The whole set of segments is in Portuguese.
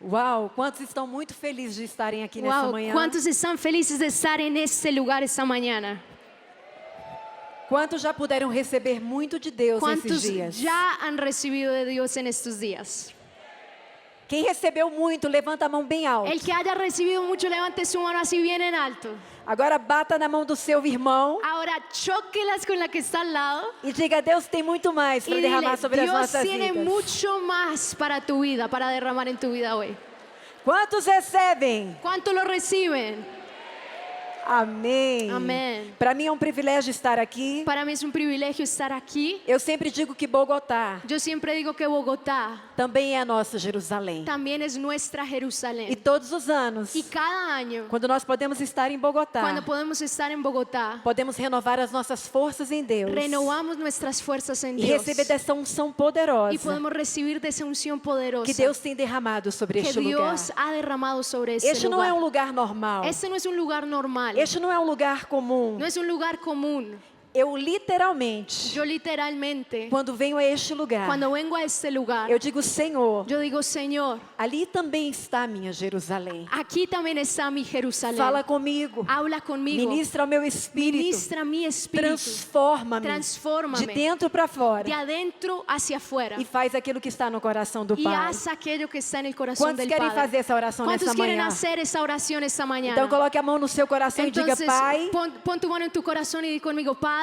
Uau, quantos estão muito felizes de estarem aqui nessa Wow, manhã? ¿cuántos están felices de estar en este lugar esta mañana? Quantos já puderam receber muito de Deus nesses ¿Cuántos dias? ya han recibido de Dios en estos días? Quem recebeu muito, levanta a mão bem alto. El que haya recibido mucho, levante su mano así bien en alto. Agora bata na mão do seu irmão Ahora chóquelas con la que está al lado e diga: Deus tem muito mais y para dile, derramar sobre as Dios nossas tiene vidas. mucho más para tu vida, para derramar en tu vida hoy. Quantos recebem? ¿Cuántos lo reciben? Amém. Amém. Para mim é um privilégio estar aqui. Para mí es un privilegio estar aquí. Eu sempre digo que Bogotá Yo siempre digo que Bogotá também é a nossa Jerusalém. también es nuestra E Jerusalén. todos os anos, Y cada año, quando nós podemos estar em Bogotá, cuando podemos estar en Bogotá, podemos renovar as nossas forças em Deus renovamos nuestras fuerzas en e Dios. receber dessa unção poderosa Y podemos recibir de esa unción poderosa que Deus tem derramado sobre que este lugar. Dios ha derramado sobre este Este não é um lugar. lugar normal. Este no es un lugar normal. Este não é um lugar comum. No es un lugar común. Eu literalmente, Yo literalmente, quando venho a este lugar, cuando vengo a este lugar, eu digo: Senhor, yo digo, Señor, ali também está a minha Jerusalém. aquí también está mi Jerusalén. Fala comigo. Habla conmigo. Ministra o meu espírito. Ministra mi espíritu. Transforma-me Transfórmame. de dentro para fora De adentro hacia afuera. e faz aquilo que está no coração do Y Pai. haz aquello que está en el corazón Quantos del querem Padre. fazer essa oração ¿Cuántos nessa quieren manhã? hacer esa oración esta mañana? Então coloque a mão no seu coração e diga: Entonces, Pai, pon tu mano en tu corazón y di conmigo, Padre,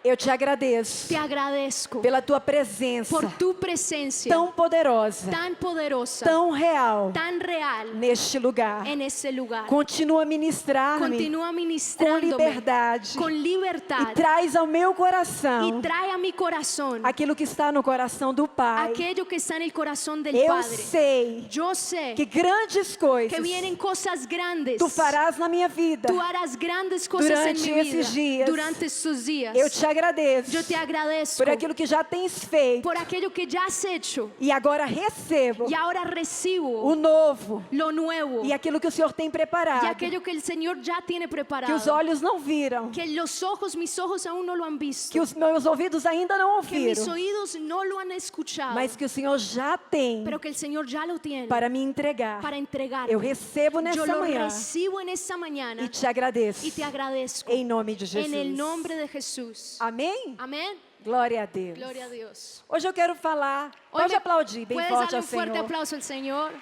eu te agradeço te agradezco pela tua presença por tu presencia tão poderosa, tan poderosa, tão real tan real neste lugar. en ese lugar. Continua a ministrar-me Continúa com ministrándome liberdade con e libertad traz ao meu y coração trae a mi corazón aquilo que está no coração do Pai. aquello que está en el corazón del Eu Padre. sei Yo sé que grandes coisas que vienen cosas grandes. tu farás na minha vida. Tú harás grandes cosas Durante en mi esses vida dias. durante estos días. Eu te agradeço Yo te agradezco por aquilo que já tens feito por aquello que ya has hecho e agora recebo y ahora recibo o novo lo nuevo e aquilo que o Senhor tem y preparado, aquello que el Señor ya tiene que preparado. os olhos não viram, Que mis ojos aún no lo han visto. que os meus ouvidos ainda não Que mis ouviram, oídos no lo han escuchado. mas que o Senhor já tem Pero que el Señor ya lo tiene para me entregar. para entregar. Eu recebo Yo nessa lo manhã recibo en esta mañana e te agradeço y te agradezco em nome de en el Jesus. nombre de Jesús. Amém? Amén. Glória a Deus. Gloria a Dios. Hoje eu quero falar, Hoy pode me- aplaudir bem ¿Puedes forte darle ao un fuerte Senhor. aplauso al Señor?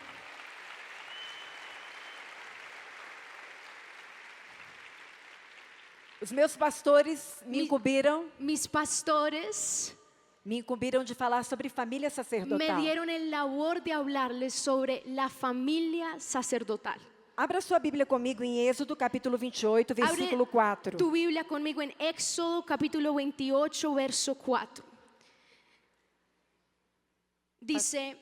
Os meus pastores me incumbiram Mis pastores de falar sobre família me sacerdotal. dieron el labor de hablarles sobre la familia sacerdotal. Abra sua Bíblia comigo em Êxodo capítulo 28, versículo 4. Tu Biblia conmigo en Éxodo capítulo 28, verso 4. Dice,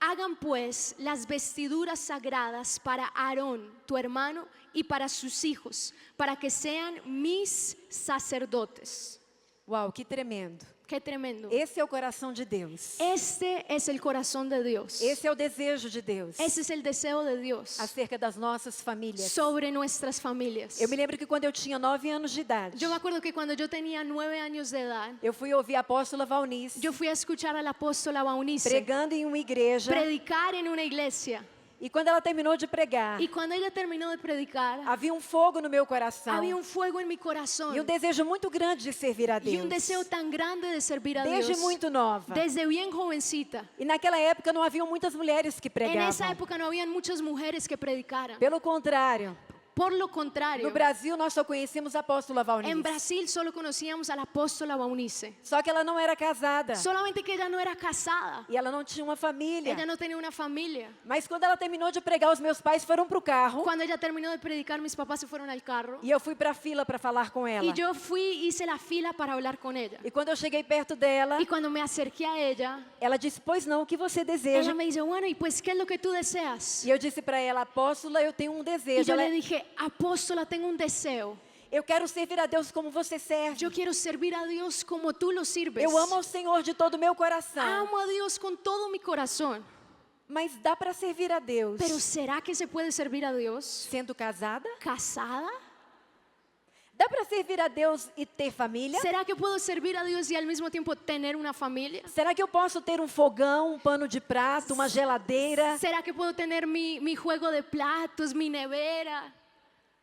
hagan pues las vestiduras sagradas para Aarón, tu hermano, y para sus hijos, para que sean mis sacerdotes. Uau, que tremendo. Qué tremendo. Esse é o coração de Deus. Este es el corazón de Dios. Esse é o desejo de Deus Ese es el deseo de Dios acerca das nossas famílias. sobre nuestras familias. Eu me lembro que quando eu tinha 9 anos de idade, Yo me acuerdo que cuando yo tenía 9 años de edad, eu fui ouvir a apóstola Valnice yo fui a escuchar a la apóstola Baunice pregando em uma igreja. predicar en una iglesia. E quando ela terminou de pregar, Y cuando ella terminó de predicar, havia um fogo no meu coração había un fuego en mi corazón e um desejo muito grande de servir a y Deus. un deseo tan grande de servir a Desde Dios. muito nova. Desde bien jovencita. E naquela época não haviam muitas mulheres que En esa pregavam. época no habían muchas mujeres que predicaran. Pelo contrário, Por lo contrario, no Brasil nós só conhecíamos a apóstola en Valnice. Brasil solo conocíamos a la apóstola Baunice. Só que ela não era casada Solamente que ella no era casada. e ela não tinha uma família. Ella no tenía una familia. Mas quando ela terminou de pregar, os meus pais foram pro carro Cuando ella terminó de predicar, mis papás se fueron al carro. e eu fui pra fila para falar com ela. Y yo hice la fila para hablar con ella. E quando eu cheguei perto dela, Y cuando me acerqué a ella, ela disse: "Pois não, o que você deseja?" ella me dice, bueno, ¿y pues qué es lo que tú deseas? E eu disse para ela: "Apóstola, eu tenho um Y desejo. yo Ela- le dije, apóstola, tengo un deseo. Eu quero servir a Deus como você serve. Yo quiero servir a Dios como tú lo sirves. Eu amo ao Senhor de todo o meu coração. Amo a Dios con todo mi corazón. Mas dá para servir a Deus Pero ¿será que se puede servir a Dios sendo casada? casada? Dá para servir a Deus e ter família? ¿Será que puedo servir a Dios y al mismo tiempo tener una familia? Será que eu posso ter um fogão, um pano de prato, uma geladeira? ¿Será que puedo tener mi juego de platos, mi nevera?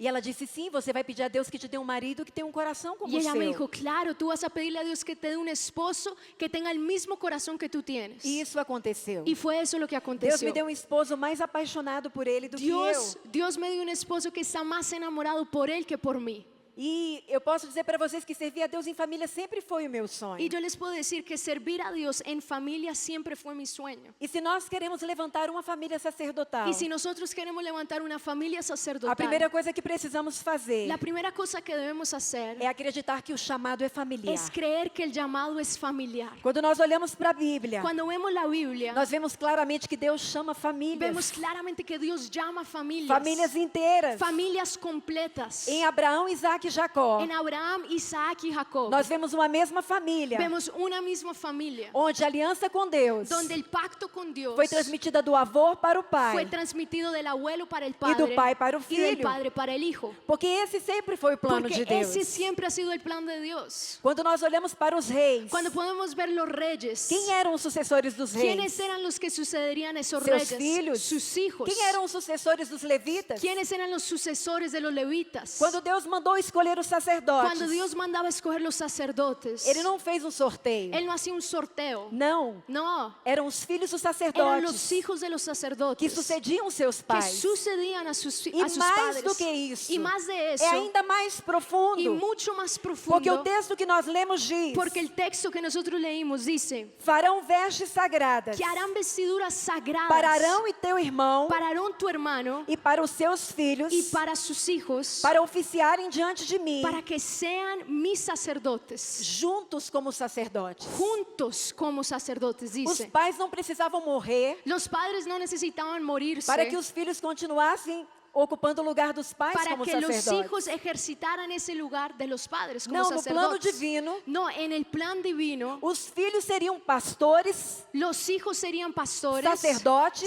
E ela disse, sim, você vai pedir a Deus que te dê um marido que tenha um coração como Y o ella me seu. dijo, claro, tú vas a pedirle a Dios que te dé un esposo que tenga el mismo corazón que tú tienes. E isso aconteceu. Y fue eso lo que Deus aconteció. me deu um esposo mais apaixonado por ele do que eu. Dios me dio un esposo que está más enamorado por él que por mí. E eu posso dizer para vocês que servir a Deus em família sempre foi o meu sonho. Y yo les puedo decir que servir a Dios en familia siempre fue mi sueño. E se nós queremos levantar uma família sacerdotal, Y si nosotros queremos levantar una familia a sacerdotal, primeira coisa que precisamos fazer la primera cosa que debemos hacer é acreditar que o chamado é familiar. es creer que el llamado es familiar. Quando nós olhamos para a Bíblia, Cuando vemos la Biblia, nós vemos claramente que Deus chama famílias, vemos claramente que Dios llama familias, famílias inteiras. familias completas. Em Abraão, Isaac e Jacó, En Abraham, Isaac y Jacob, nós vemos uma mesma família, vemos una misma familia, onde a aliança com Deus donde el pacto con Dios foi transmitida do avô para o fue pai, transmitido del abuelo para el e padre do pai para o y del filho, padre para el hijo. porque esse sempre foi o plano Porque de Deus. ese siempre ha sido el plan de Dios. Quando nós olhamos para os reis, Cuando podemos ver los reyes, quem eram os sucessores dos ¿quiénes reis? eran los que sucederían a esos Seus reyes? filhos. Sus hijos. Quem eram os sucessores dos levitas? ¿Quiénes eran los sucesores de los levitas? Quando Deus mandou escolher os sacerdotes, Cuando Dios mandaba escoger los sacerdotes, Ele não fez um sorteio. Él no hacía un sorteo. Não, No, eram os filhos dos eran los sacerdotes hijos de los que sacerdotes sucediam seus que pais. sucedían a sus E padres. mais do que isso, Y más de eso, é ainda mais y profundo, mucho más porque o profundo, texto que nós lemos diz: porque el texto que nosotros leímos dice farão vestes sagradas que harán vestiduras sagradas para Arão e teu irmão para Aarón tu hermano e para os seus filhos, y para sus hijos, para oficiarem diante de mim, para que sean mis sacerdotes, juntos como sacerdotes. juntos como sacerdotes, Os dice. pais não precisavam morrer Los padres no necesitaban morirse para que os filhos continuassem ocupando o lugar dos pais para como que los sacerdotes. hijos ejercitaran ese lugar de los padres como Não, no plano sacerdotes. divino, No, en el plan divino, os filhos seriam pastores, los hijos serían pastores,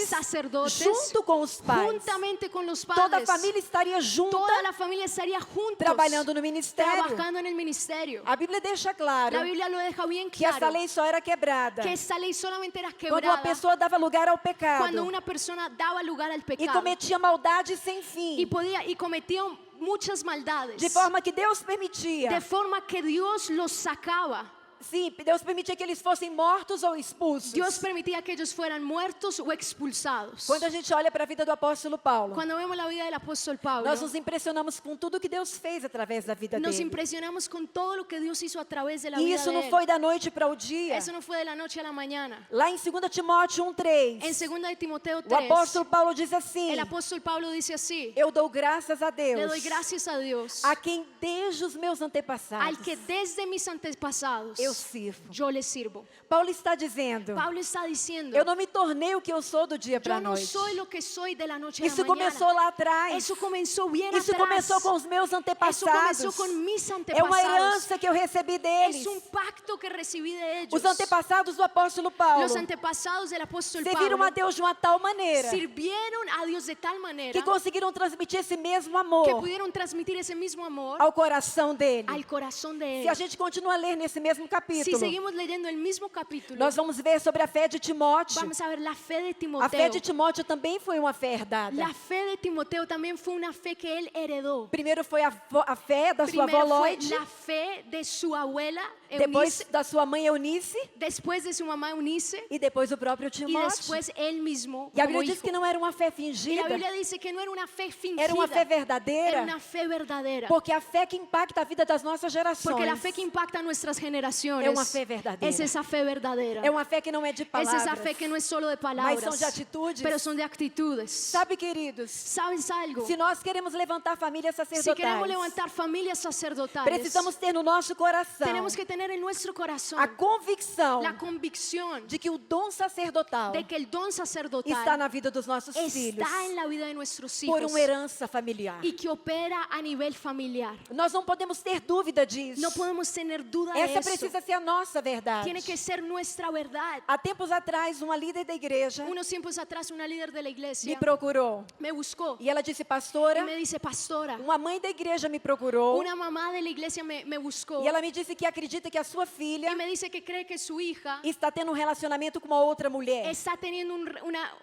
sacerdotes, junto com os pais. juntamente con los Toda a padres. família estaria junta, Toda la familia estaría juntos, trabalhando no ministério. trabajando en el ministerio. A Bíblia deixa claro La Biblia lo deja bien que essa claro lei só era quebrada que esta ley solamente era quando uma quebrada pessoa dava lugar ao cuando pecado una persona daba lugar al e pecado cometia maldade sem y fim, cometían muchas maldades, de forma que Deus permitia. de forma que Dios los sacaba. Sim, Deus permitia que eles fossem mortos ou expulsos. Dios permitía que ellos fueran muertos o expulsados. Quando a gente olha para a vida do apóstolo Paulo, Cuando vemos la vida del apóstol Pablo, nós nos impressionamos com tudo que Deus fez através da vida nos dele. impresionamos con todo lo que Dios hizo a través de la E vida isso de não él. foi da noite para o dia. Eso no fue de la noche a la mañana. Lá em 2 Timóteo 1:3, En 2 de Timoteo o 3, apóstolo Paulo diz assim: el apóstol Pablo dice así: eu dou graças a Deus, le doy gracias a Dios, a quem desde os meus antepassados al que desde mis antepasados eu sirvo. yo le sirvo. Paulo está dizendo: Pablo está diciendo: eu não me tornei o que eu sou do dia para yo a no noite. soy lo que soy de la noche a Isso la mañana. começou lá atrás. Eso comenzó bien Isso atrás. começou com os meus Eso antepassados. comenzó con mis É uma antepasados. herança que eu recebi deles. Es un pacto que recibí de ellos. Os antepassados do apóstolo Paulo Los antepasados del apóstol serviram Pablo a Deus de uma tal maneira sirvieron a Dios de tal manera que conseguiram transmitir esse mesmo que amor pudieron transmitir ese mismo amor ao coração dele. al corazón de Se a él. gente continua a ler nesse mesmo Si capítulo, seguimos leyendo el mismo capítulo, nós vamos ver sobre a fé de Timóteo. vamos a ver la fe de A fé Timoteo. de Timóteo também foi uma fé herdada. La fe de Timoteo también fue una fe que él heredó. Primeiro foi a fé da sua avó Primero fue Lloyd, la fe de su abuela depois Eunice, da sua mãe Eunice después de su mamá Eunice e depois o próprio y Timóteo. después él mismo E a como Bíblia diz hijo. que não era uma fé Y la fingida, Biblia dice que no era una fe fingida, era uma fé verdadeira, era una fe verdadera. porque a fé que impacta a vida das nossas gerações Porque la fe que impacta nuestras generaciones é uma fé verdadeira. es esa fe verdadera. É uma fé que não é de Es palavras, esa fe que no es solo de mas palabras, são de atitudes. pero son de actitudes. Sabe, queridos, ¿Sabes algo? se nós queremos levantar famílias Si queremos sacerdotais, levantar familias sacerdotales, precisamos ter no nosso coração tenemos que tener tener en nuestro corazón a convicção la convicción de que o dom sacerdotal de que el don sacerdotal está na vida dos nossos filhos está en la vida de nuestros por hijos uma herança familiar. y que opera a nivel familiar. Nós não podemos ter dúvida disso. No podemos tener duda de Essa eso. precisa ser a nossa verdade. Tiene que ser nuestra verdad. Há tempos atrás, uma líder da igreja Unos tiempos atrás, una líder de la me iglesia procurou me buscó e ela disse, y pastora, me dice, pastora, uma mãe da igreja me procurou una mamá de la iglesia me buscó e ela me disse que acredita que a sua filha y me dice que cree que su hija está tendo um relacionamento com uma outra mulher. está teniendo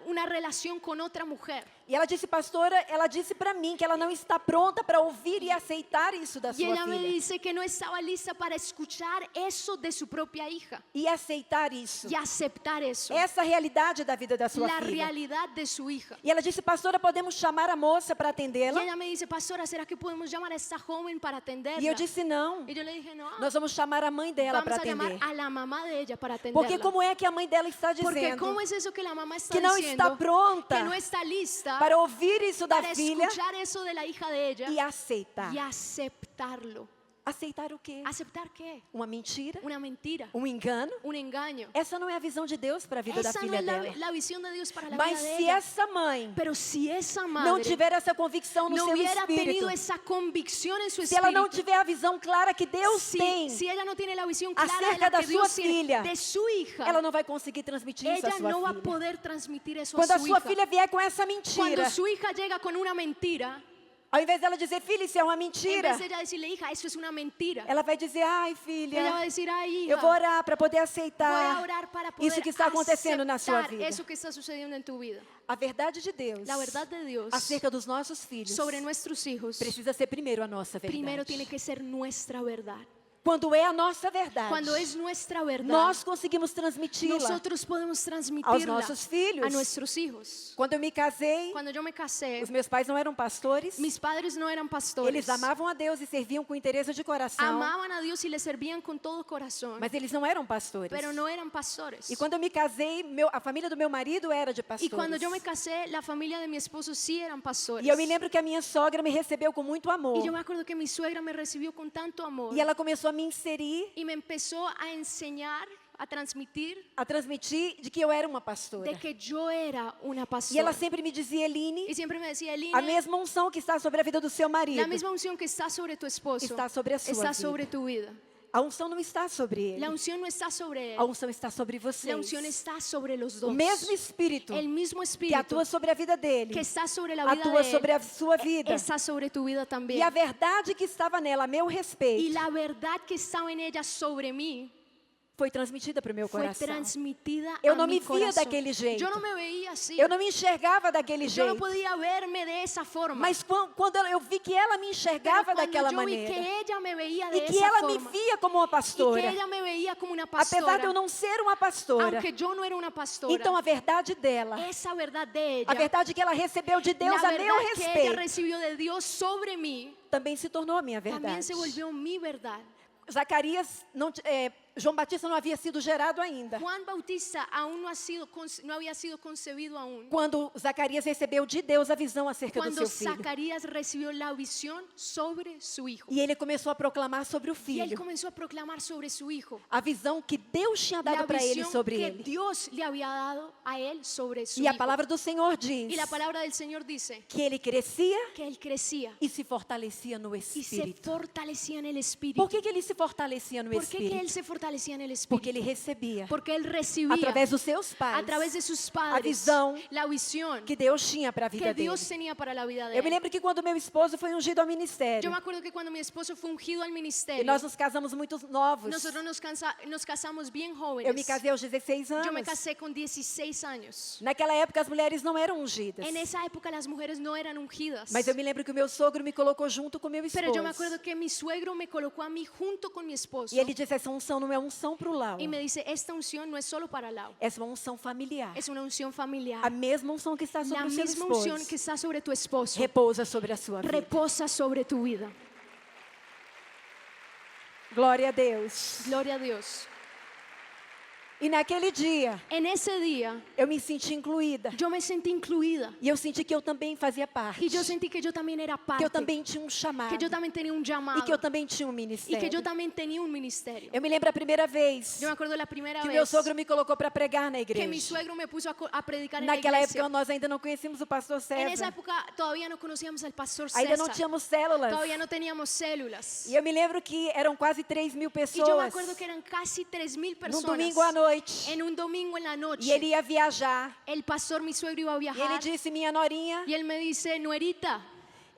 una relación con otra mujer. E ela disse, pastora, ela disse para mim que ela não está pronta para ouvir e aceitar isso da Y sua ella me filha. dice que no estaba lista para escuchar eso de su propia hija E aceitar isso. y aceptar eso, Essa realidade da vida da sua la filha. realidad de su hija. E ela disse, pastora, podemos chamar a moça para Y atendê-la? ella me dice, pastora, ¿será que podemos llamar a esta joven para atenderla? E eu disse, não. Y yo le dije, no, Nós vamos chamar a mãe dela vamos para a llamar atender. a la mamá de ella para Porque atenderla. como é que a mãe dela está Porque dizendo ¿cómo es eso que la mamá está que não diciendo? está pronta Que no está lista para ouvir isso da para filha escuchar eso de la hija de ella e aceitar? y aceptarlo. Aceitar o quê? ¿Aceptar qué? Uma mentira? Una mentira, Um engano? un engaño. Essa não é a visão de Deus para a vida da Esa no filha es dela. la visión de Dios para la Mas vida de se ella. essa mãe Pero si esa não madre tiver essa convicção no no seu hubiera espírito, tenido esa convicción en su se ela não espíritu, tiver a visão clara que Deus tem, si ella no tiene la visión clara de acerca la da que sua Dios tiene filha, de su hija, ela não vai conseguir transmitir isso à ella sua no va a filha. poder transmitir eso Quando a a su sua hija. filha vier com essa Cuando mentira, su hija llega con una mentira, ao invés dela dizer, filha, isso é uma en mentira, vez de ella decirle, hija, eso es una mentira, ela vai dizer, ai ella va filha, a decir, ay, eu hija, vou orar para poder voy a aceitar orar para poder isso que está acontecendo na sua aceptar vida. eso que está sucediendo en tu vida. A verdade de Deus La verdad de Dios acerca dos nossos filhos sobre nuestros hijos precisa ser primeiro a nossa primero verdade. tiene que ser nuestra verdad. Quando é a nossa verdade, Cuando es nuestra verdad, nós conseguimos transmiti-la nosotros podemos aos transmitirla nossos filhos. a nuestros hijos. Quando eu me casei, Cuando yo me casé, os meus pais não eram pastores, mis padres no eran pastores. eles amavam a Deus e serviam com interesse de coração, Amaban a Dios y le servían con todo corazón, mas eles não eram pastores. pero no eran pastores. E quando eu me casei, a família do meu marido era de Y pastores. cuando yo me casé, la familia de mi esposo sí eran pastores. E eu me lembro que a minha sogra me recebeu com muito amor. Y yo me acuerdo que mi suegra me recibió con tanto amor E ela começou a me inserir, y me empezó a enseñar, a transmitir a transmitir de que eu era uma pastora. de que yo era una E pastora. ela sempre me dizia, Eline, Y siempre me decía, a Eline, mesma unção que está sobre a vida do seu marido la misma unción que está sobre tu esposo está sobre a sua está vida. sobre tu vida. A unção não está sobre ele. La unción no está sobre A él. unção está sobre vocês. La unción está sobre los O dos. mesmo Espírito El mismo que espíritu atua sobre a vida dele, que está sobre la vida atua de él, sobre a sua vida. está sobre tu vida E también. a verdade que estava nela a meu Y respeito la verdad que estaba en ella sobre mí foi transmitida para o meu fue coração. transmitida Eu a não mi me via corazón. daquele jeito. Yo no me veía así. Eu não me enxergava daquele Yo no jeito. podía verme de esa forma. Mas quando eu vi que ela me Pero enxergava cuando daquela yo vi maneira que ella me veía e de que esa ela me forma via como uma y que pastora, ella me veía como una apesar de pastora, eu não ser uma pastora, aunque yo no era una pastora, então a verdade dela, esa verdad de a ella, verdade que ela recebeu de Deus la a meu verdad que ella respeito, recibió de Dios sobre mí, também se tornou a minha también verdade. se volvió mi verdad. Zacarias, João Batista não havia sido gerado ainda. Juan Bautista aún no había sido concebido aún. Quando Zacarias recebeu de Deus a visão acerca do Cuando seu filho. Zacarías recibió la visión sobre su hijo. E ele começou a proclamar sobre o Y él filho. comenzó a proclamar sobre su hijo. A visão que Deus tinha La dado para ele visión sobre que ele. Dios le había dado a él sobre su E a hijo. palavra do Senhor diz Y la palabra del Señor dice que ele crescia que él crecía e se fortalecia no y se Espírito. fortalecía en el Espíritu. Por que ele se fortalecia no ¿Por qué que él Espírito? se fortalecía en el Espíritu? Porque ele recebia, Porque él recibía através dos seus a pais, través de sus a padres visão la visión que Deus tinha para a vida que dele. Dios tenía para la vida de Eu me él. lembro que quando meu esposo foi ungido ao Yo ministério, me acuerdo que cuando mi esposo fue ungido al e ministerio, nós nos casamos muito novos. nosotros nos casamos bien Eu me jóvenes. casei aos 16 Yo me anos. casé con 16 años. Naquela época as mulheres não eram ungidas. En esa época las mujeres no eran ungidas. Mas eu me lembro que o meu sogro me colocou junto com meu Pero yo me esposo. acuerdo que mi suegro me colocó a mí junto con mi esposo. E ele disse, essa unção não é unção para o Lau. Y me dice, esta unción no es solo para Lau, Essa é uma unção familiar. es una unción familiar. A mesma unção que está La sobre o seu misma esposo unción que está sobre tu esposo repousa sobre a sua vida. reposa sobre tu vida. Glória a Deus. Gloria a Dios. E naquele dia, En ese día, eu me senti incluída. yo me sentí incluida. E eu senti que eu também fazia parte. Y yo sentí que yo también era Que parte. eu também tinha um chamado. Que yo también tenía un E llamado. que eu também tinha um Y que ministério. yo también tenía un ministerio. Eu me lembro a primeira vez Yo me acuerdo la primera que o meu vez sogro me colocou para pregar na que mi igreja. suegro me puso a predicar en la Naquela iglesia. época nós ainda não conhecíamos o pastor En esa César. época todavía no conocíamos al pastor Ainda não César. tínhamos células. Todavía no teníamos células. E eu me lembro que eram quase 3.000 Y yo me pessoas acuerdo que eran casi 3.000 num personas. domingo à noite. En un domingo en la noche. E ele ia viajar. El pastor, mi suegro, iba a E ele viajar. disse, minha norinha, Y él me dice, Nuerita,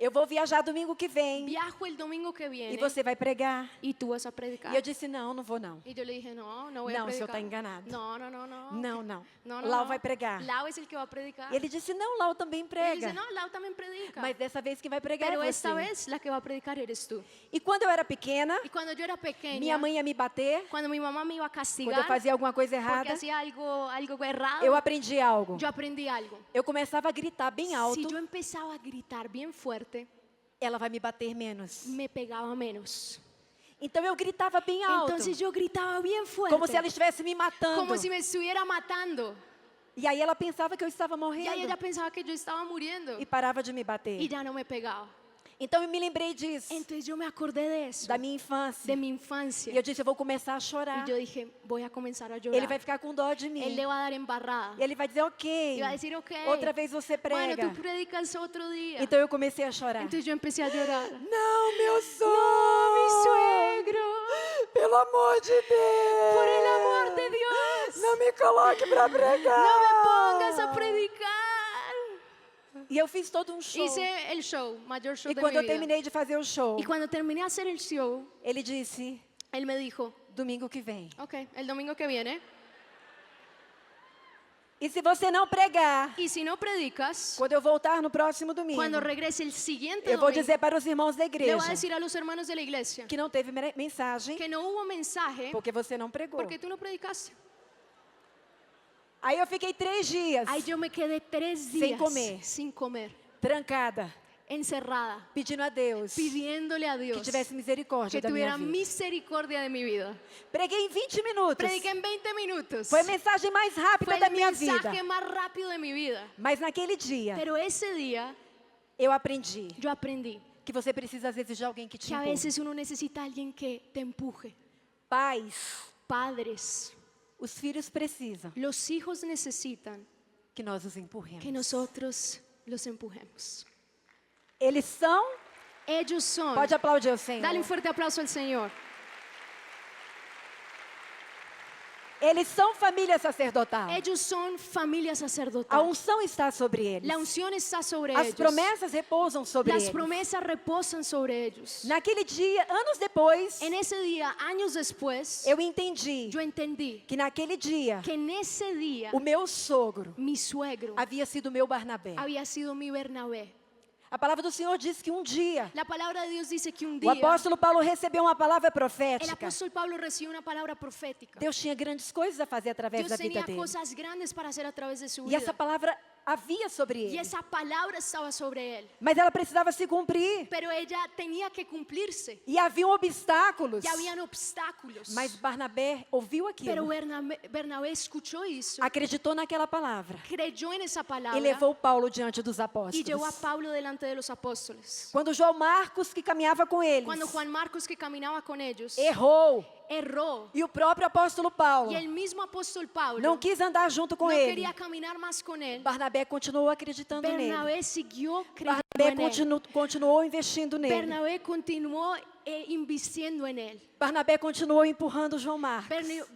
eu vou viajar domingo que vem. viajo el domingo que E viene você vai pregar. y tú vas a predicar. E eu disse, não, não vou não. Y yo le dije, no, no voy Não, a o senhor predicar. está enganado. No, no, no, no. Não, não. No, no, Lau no. vai pregar. Lau es el que va a predicar. E ele disse, não, Lau também Y él prega. dice, no, Lau también predica. Mas dessa vez quem vai pregar Pero é esta você. vez la que va a predicar eres tú. E quando eu era pequena, Y cuando yo era pequeña, minha mãe ia me bater cuando mi mamá me iba a quando eu castigar fazia alguma coisa porque errada. hacía algo errado, Eu aprendi algo. yo aprendí algo. Eu começava a gritar bem alto, Si yo empezaba a gritar bien fuerte, ela vai me bater menos. me pegaba menos. Então eu gritava bem alto, Entonces yo gritaba bien fuerte, como se ela estivesse me matando. como si me estuviera matando. E aí ela pensava que eu estava Y ahí morrendo ella pensaba que yo estaba muriendo e parava de me bater. y ya no me pegaba. Então eu me lembrei disso, Entonces yo me acordé de eso, da minha infância. de mi infancia. E eu disse, eu vou começar a chorar. Y yo dije, voy a comenzar a Ele llorar. vai ficar com dó de mim. Él le va a dar embarrada. E ele vai dizer, ok, Y va a decir, ok, outra vez você bueno, prega. tú predicas otro día. Então eu comecei a chorar. Entonces yo empecé a llorar. Não, meu sogro! Mi suegro, Pelo amor de Deus! por el amor de Dios, Não me coloque para pregar! no me pongas a predicar. E eu fiz todo um show. Hice el show, mayor show E de quando mi eu vida. terminei de fazer o show, Y cuando terminé de hacer el show, ele disse, él me dijo, domingo que vem. ok, el domingo que viene, E se você não pregar, y si no predicas, quando eu voltar no próximo domingo, cuando regrese el siguiente eu vou domingo, dizer para os irmãos da le voy igreja a decir a los hermanos de la iglesia que não teve mensagem que no hubo mensaje porque você não pregou. porque tú no predicaste. Aí eu fiquei 3 dias Ahí yo me quedé 3 Sin días comer. sin comer, trancada, encerrada, pedindo a Deus pidiéndole a que Dios tivesse misericórdia que da minha tuviera vida. misericordia de mi vida. Preguei em 20 minutos. Prediqué en 20 minutos. Foi a mensagem mais rápida Fue da el minha vida. mensaje más rápido de mi vida. Mas naquele dia, Pero ese día eu aprendi yo aprendí que você precisa às vezes de alguém que te que a empurre. veces uno necesita a alguien que te empuje. Pais, Padres, os filhos precisam los hijos necesitan que nós os empurremos. que nosotros los empujemos. Eles são... Ellos son. Pode aplaudir o Senhor. Dale un fuerte aplauso al Señor. Eles são família sacerdotal. Ellos son familia A sacerdotal. unção está sobre eles. La unción está sobre As ellos. promessas repousam sobre Las eles. promesas reposan sobre ellos. Naquele dia, anos depois, En ese día, años después, eu entendi yo entendí que naquele dia, que en ese día o meu sogro mi suegro havia sido meu Barnabé. había sido mi Bernabé. A palavra do Senhor diz que um dia, La palabra de Dios dice que un o día apóstolo Paulo recebeu uma palavra el profética. apóstol Pablo recibió una palabra profética. Deus tinha grandes coisas a fazer através Dios da vida tenía dele. cosas grandes para hacer a través de su E essa vida. palavra havia sobre Y ele. esa palabra estaba sobre él. Mas ela precisava se cumprir. Pero ella tenía que cumplirse. E haviam obstáculos. Y habían obstáculos. Mas Barnabé ouviu Pero aquilo. Bernabé escuchó eso, Acreditou naquela palavra. creyó en esa E palabra levou Paulo diante dos y llevó a apóstolos. Pablo delante de los apóstoles. Quando João Marcos, que caminhava com eles, Cuando Juan Marcos, que caminaba con ellos, errou. erró, E o próprio apóstolo Paulo y el mismo apóstol Pablo não quis andar junto com no ele. quería caminar más con él, Barnabé continuou acreditando nele. Bernabé siguió creyendo Barnabé en él. continuou investindo nele. Bernabé continuó invirtiendo en él. Barnabé continuou empurrando João Marcos.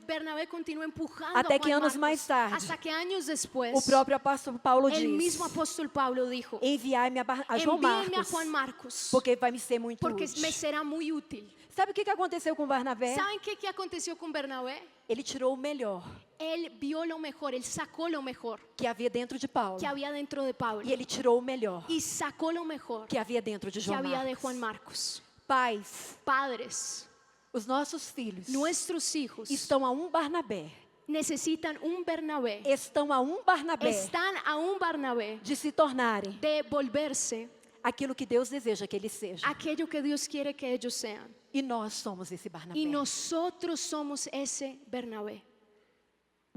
Bernabé continuó empujando Até a que Juan anos Marcos, mais tarde, hasta que años después, O próprio apóstolo Paulo el diz: mismo apóstol Pablo dijo, enviai-me a João envíenme a Marcos, Juan Marcos, porque vai me ser muito porque útil. me será muy útil. Sabe o que aconteceu com Barnabé? ¿Saben qué aconteció con Bernabé? Ele tirou o melhor Él vio lo mejor, él sacó lo mejor que havia dentro de Paulo. que había dentro de Pablo E ele tirou o melhor y sacó lo mejor que havia dentro de que João había de Marcos. Juan Marcos. Pais, Padres, os nossos filhos nuestros hijos estão a um Barnabé. necesitan un Bernabé, Estão a um Barnabé están a un Bernabé de se tornarem de volverse aquilo que Deus deseja que eles sejam. aquello que Dios quiere que ellos sean. E nós somos esse Barnabé. Y nosotros somos ese Bernabé.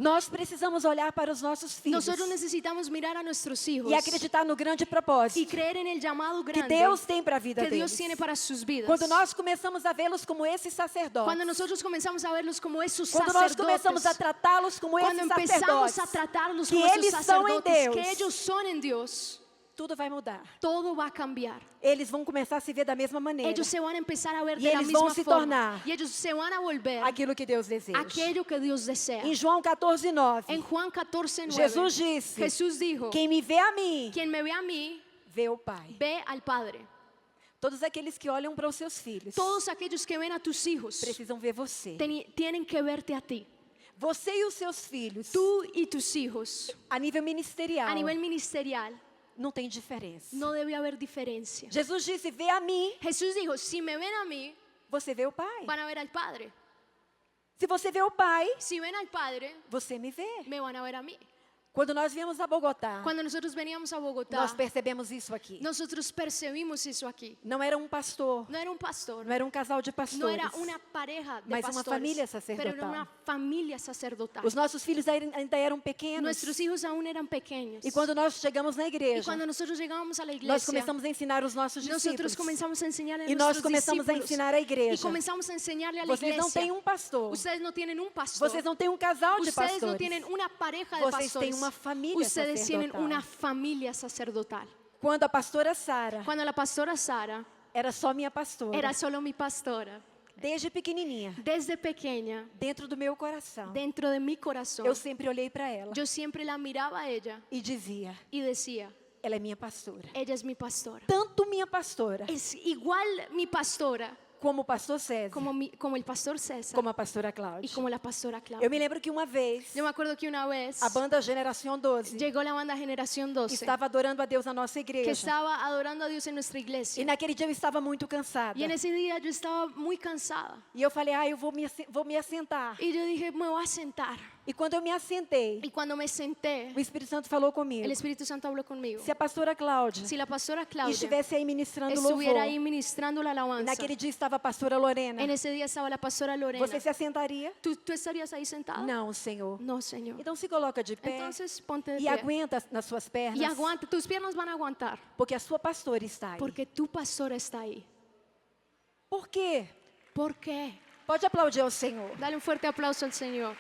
Nós precisamos olhar para os nossos filhos Nosotros necesitamos mirar a nuestros hijos e acreditar no grande y propósito creer en el llamado que grande Deus tem para a vida que Dios deles. tiene para sus vidas. Quando nós começamos a vê-los como esses sacerdotes, Cuando nosotros comenzamos a verlos como esos quando nós começamos a sacerdotes, tratá-los como cuando esses empezamos sacerdotes, a tratarlos que como esos eles são em sacerdotes, Deus, que ellos son en Dios, tudo vai mudar. todo va a cambiar. Eles vão começar a se ver da mesma maneira, Ellos se van a empezar a ver Y de la eles misma vão se forma. tornar Y ellos se van a volver aquilo que Deus deseja. aquello que Dios desea. Em João 14:9, En Juan 14:9, Jesus disse: Jesús dijo, quem me vê a mim, quien me ve a mí, vê o Pai. ve al Padre. Todos aqueles que olham para os seus filhos Todos aquellos que ven a tus hijos precisam ver você. tienen que verte a ti. Você e os seus filhos, Tú y tus hijos, a nível ministerial, a nivel ministerial, não tem diferença. no debe haber diferencia. Jesus disse: vê a mim, Jesús dijo, si me ven a mí, você vê o Pai. van a ver al Padre. Se você vê o Pai, Si ven al Padre, você me vê. me van a ver a mí. Quando nós viemos a Bogotá, Cuando nosotros veníamos a Bogotá, nós percebemos isso aqui. nosotros percibimos eso aquí. Não era um pastor, No era un pastor, não era um casal de no pastores. era una pareja de Mas uma pastores, família pero sacerdotal. era una familia sacerdotal. Os nossos filhos ainda eram pequenos. Nuestros hijos aún eran pequeños. E quando nós chegamos na Y igreja, cuando nosotros llegábamos a la nós iglesia, começamos a ensinar os nossos nosotros discípulos. comenzamos a enseñarle a E nós nuestros começamos a discípulos. ensinar a Y igreja. comenzamos a enseñarle a la Vocês não iglesia. têm um pastor. Ustedes no tienen un pastor. Vocês não têm um casal de Ustedes pastores. no tienen una pareja de Vocês pastores. têm uma família Ustedes tienen sacerdotal. una familia sacerdotal. Quando a pastora Sara Cuando la pastora Sara era só minha pastora, era solo mi pastora, desde pequenininha, desde pequeña, dentro do meu coração, dentro de mi corazón, eu sempre olhei para ela yo siempre la miraba a ella e dizia: y decía, ela é minha pastora. ella es mi pastora. Tanto minha pastora Es igual mi pastora como o pastor César, como el pastor César como a pastora y Cláudia. como la pastora Eu Claudia. me lembro que uma vez Yo me acuerdo que una vez a banda Geração 12 llegó la banda Generación 12 estava adorando a Deus na nossa que igreja. estaba adorando a Dios en nuestra E iglesia. naquele dia eu estava muito cansada. Y en ese día yo estaba muy cansada. E eu falei: eu vou me assentar. Y yo dije, me voy a sentar. E quando eu me assentei, Y cuando me senté, o Espírito Santo falou comigo. el Espíritu Santo habló conmigo. Se a pastora Cláudia Si la pastora Claudia estivesse aí ministrando estuviera louvor, ahí ministrando la e alabanza, naquele dia estava a pastora Lorena, en ese día estaba la pastora Lorena, você se assentaria? ¿tú estarías ahí sentada? Não, Senhor. No, Señor. Então se coloca de pé Entonces ponte de e pie aguenta nas suas pernas, y aguanta, tus piernas van a aguantar porque a sua pastora está aí. porque tu pastora está ahí. Por quê? ¿Por qué? Pode aplaudir ao Senhor. Dale un fuerte aplauso al Señor.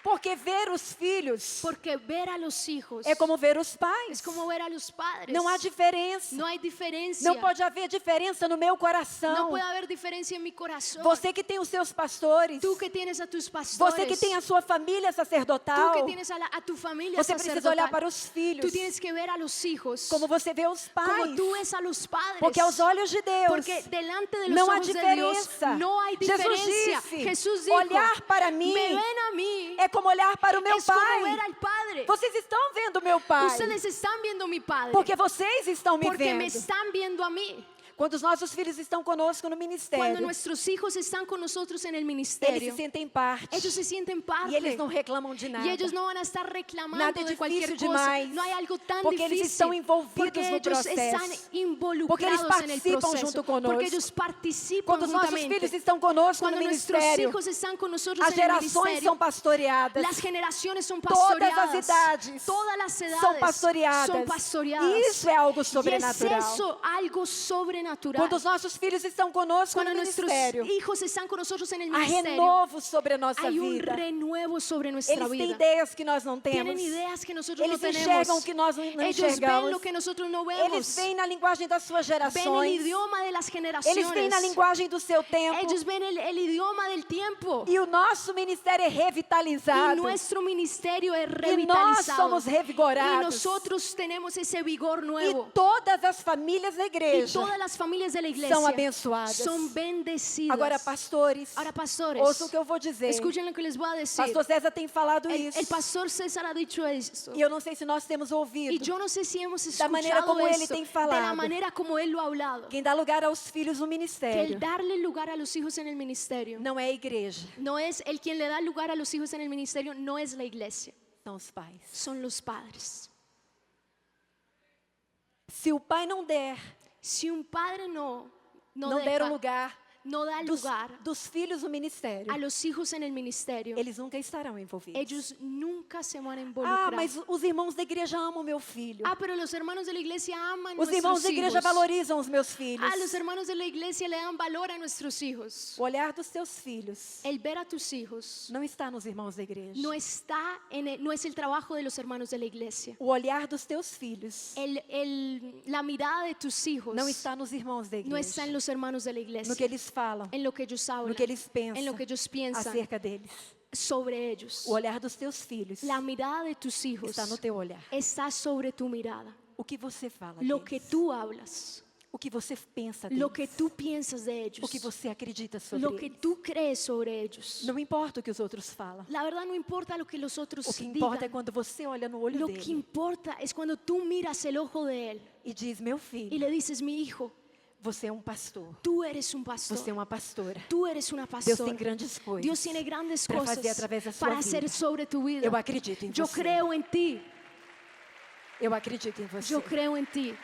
Porque ver os filhos Porque ver a los hijos é como ver os pais. es como ver a los padres. Não há diferença. No hay diferencia. Não pode haver diferença no meu No coração. puede haber diferencia en mi corazón. Você que tem os seus pastores, Tú que tienes a tus pastores, você que tem a sua família tú sacerdotal, que tienes a tu familia você precisa sacerdotal, olhar para os filhos tú tienes que ver a los hijos como você vê os como pais. tú ves a los padres. Porque aos olhos de Deus Porque delante de los não há ojos de Dios diferença. no hay Jesus diferencia. disse: Jesús dijo, olhar para mim me ven a mí é como olhar para o meu es como ver pai. al Padre. Vocês estão vendo meu pai, Ustedes están viendo a mi Padre porque vocês estão me porque me vendo. están viendo a mí. Quando os nossos filhos estão conosco no Cuando ministério, nuestros hijos están con nosotros en el eles ministerio, se sentem parte. ellos se sienten parte. E eles não reclamam de nada. Y ellos no van a estar reclamando Nada é de cualquier difícil cosa. demais, No hay algo tan porque eles difícil. estão envolvidos Porque no ellos processo. están Porque eles involucrados en el participam proceso. junto conosco. Porque ellos participan Quando os nossos juntamente. filhos estão conosco no Cuando nuestros ministério, hijos están con nosotros as en el gerações ministerio, são pastoreadas. las generaciones son Todas pastoreadas. as idades Todas las edades são pastoreadas. son pastoreadas. E isso é algo Y es sobrenatural. eso algo sobrenatural. Quando os nossos filhos estão conosco Cuando no nuestros ministério, hijos están con nosotros en el há ministerio, renovo sobre a nossa hay un vida. renuevo sobre nuestra Eles têm vida. ideias que nós não temos. Tienen ideas que nosotros Eles no tenemos. enxergam o que nós não Ellos ven enxergamos. lo que nosotros no Eles vemos. veem na linguagem das suas Ven el gerações. idioma de las Eles generaciones. veem na linguagem do seu tempo. Ellos ven el idioma del tiempo. E o nosso ministério é Y revitalizado. nuestro ministerio es E nós revitalizado. somos Y revigorados. nosotros tenemos ese vigor nuevo. E todas as famílias da Y igreja todas las familias de la iglesia são abençoadas. son bendecidas. Agora, pastores, Ahora, pastores, ouçam o que eu vou dizer. escuchen lo que les voy a decir. Pastor César tem falado El isso. pastor César ha dicho esto. E eu não sei se nós temos Y ouvido. yo no sé si hemos Da maneira escuchado como ele esto, tem de la falado. manera como él lo ha hablado. Quem dá lugar aos filhos no Que el ministério darle lugar a los hijos en el ministerio não é a igreja, no es el quien le da lugar a los hijos en el ministerio, no es la iglesia, são os pais. son los padres. Se o pai não der, Si un padre no não der deja, o lugar, no da lugar dos filhos no ministério, a los hijos en el ministerio, eles nunca estarão envolvidos. ellos nunca se van a Ah, involucrar. mas os irmãos da igreja amam meu filho. Pero los hermanos de la iglesia aman Os irmãos nuestros da igreja hijos. valorizam os meus filhos. Los hermanos de la iglesia le dan valor a nuestros hijos. O olhar dos teus filhos El ver a tus hijos não está nos irmãos da igreja. no es el trabajo de los hermanos de la iglesia. O olhar dos teus filhos La mirada de tus hijos não está nos irmãos da no está en igreja. los hermanos de la No iglesia, que eles falam, en lo que ellos hablan, no que eles en pensam lo que ellos piensan acerca deles. sobre ellos. O olhar dos teus filhos La mirada de tus hijos está no teu olhar. está sobre tu mirada. O que você fala Lo que deles. tú hablas, O que você pensa lo que deles. tú piensas de O que ellos, você acredita sobre lo que eles. tú crees sobre ellos. Não importa o que os outros falam. La verdad no importa lo que los otros O que importa é digan. quando você olha no olho Lo que dele importa es cuando tú miras el ojo de él e diz, meu y filho, le dices, mi hijo, você é um pastor. tú eres un pastor. Você é uma pastora. Tú eres una Deus pastora. tem grandes coisas Dios tiene grandes para cosas fazer através da sua para vida. hacer sobre tu vida. Eu acredito em Yo você. creo en ti. Eu acredito em você. Yo creo en ti.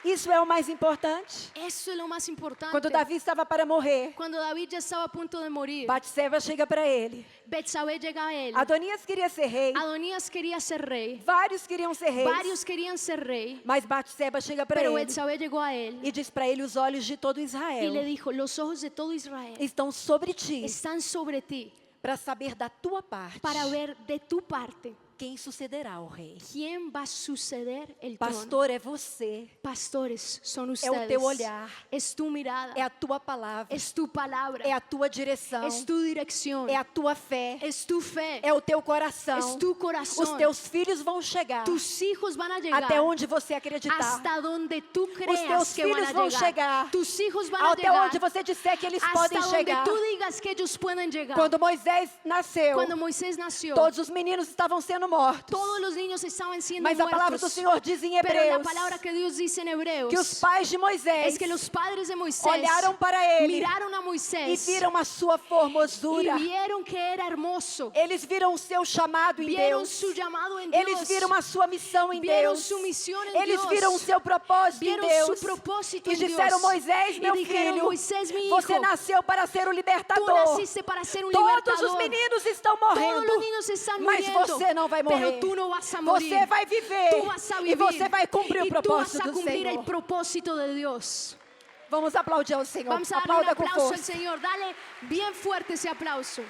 Isso é o mais importante. Eso es lo más importante. Quando Davi estava para morrer, Cuando David ya estaba a punto de morir, Batseba chega para ele. Betsabé llega a él. Adonias queria ser rei. Adonías quería ser rey. Vários queriam ser reis. Varios querían ser rey. Mas Batseba chega para Pero ele Betsabé llegó a él e diz para ele, os olhos de todo y Israel le dijo, los ojos de todo Israel estão sobre ti están sobre ti para saber da tua parte para ver de tu parte quem sucederá ao rei. quién va a suceder el trono. Pastor é você, Pastores son é ustedes. o teu olhar, Es tu mirada. é a tua palavra, Es tu palabra. é a tua direção, Es tu dirección. é a tua fé, Es tu fe. é o teu coração. Es tu corazón. Os teus filhos vão chegar Tus hijos van a llegar até onde você acreditar. hasta donde tú Os creas teus que van filhos a vão llegar. chegar Tus hijos van a até llegar onde você disser que eles hasta podem donde chegar. tú digas que ellos pueden llegar. Quando Moisés nasceu, Cuando Moisés nació, todos os meninos estavam sendo mortos. todos los niños estaban siendo Mas a palavra do muertos. Senhor diz em Pero la Hebreus palabra que Dios dice en Hebreos que os pais de Moisés es que los padres de Moisés olharam para ele miraron a e Moisés viram a sua y formosura. vieron que era hermoso. Eles viram o seu chamado em Vieron Deus. su llamado en Eles Dios. viram a sua missão em Vieron Deus. su misión en Eles Dios. viram o seu propósito em Vieron Deus. su propósito E en disseram, Dios. Moisés, Y meu dijeron, filho, Moisés, mi você hijo, nasceu para ser o tú libertador. naciste para ser un Todos libertador. os meninos estão Todos morrendo, los niños están mas muriendo, você não vai morrer. pero tú no vas a morir. Você vai viver Tú vas a e vivir você vai cumprir o y tú vas propósito a do cumplir el Senhor. propósito de Dios. Vamos aplaudir ao Senhor. Vamos a darle un Aplauda com aplauso al força. Señor. Dale bien fuerte ese aplauso.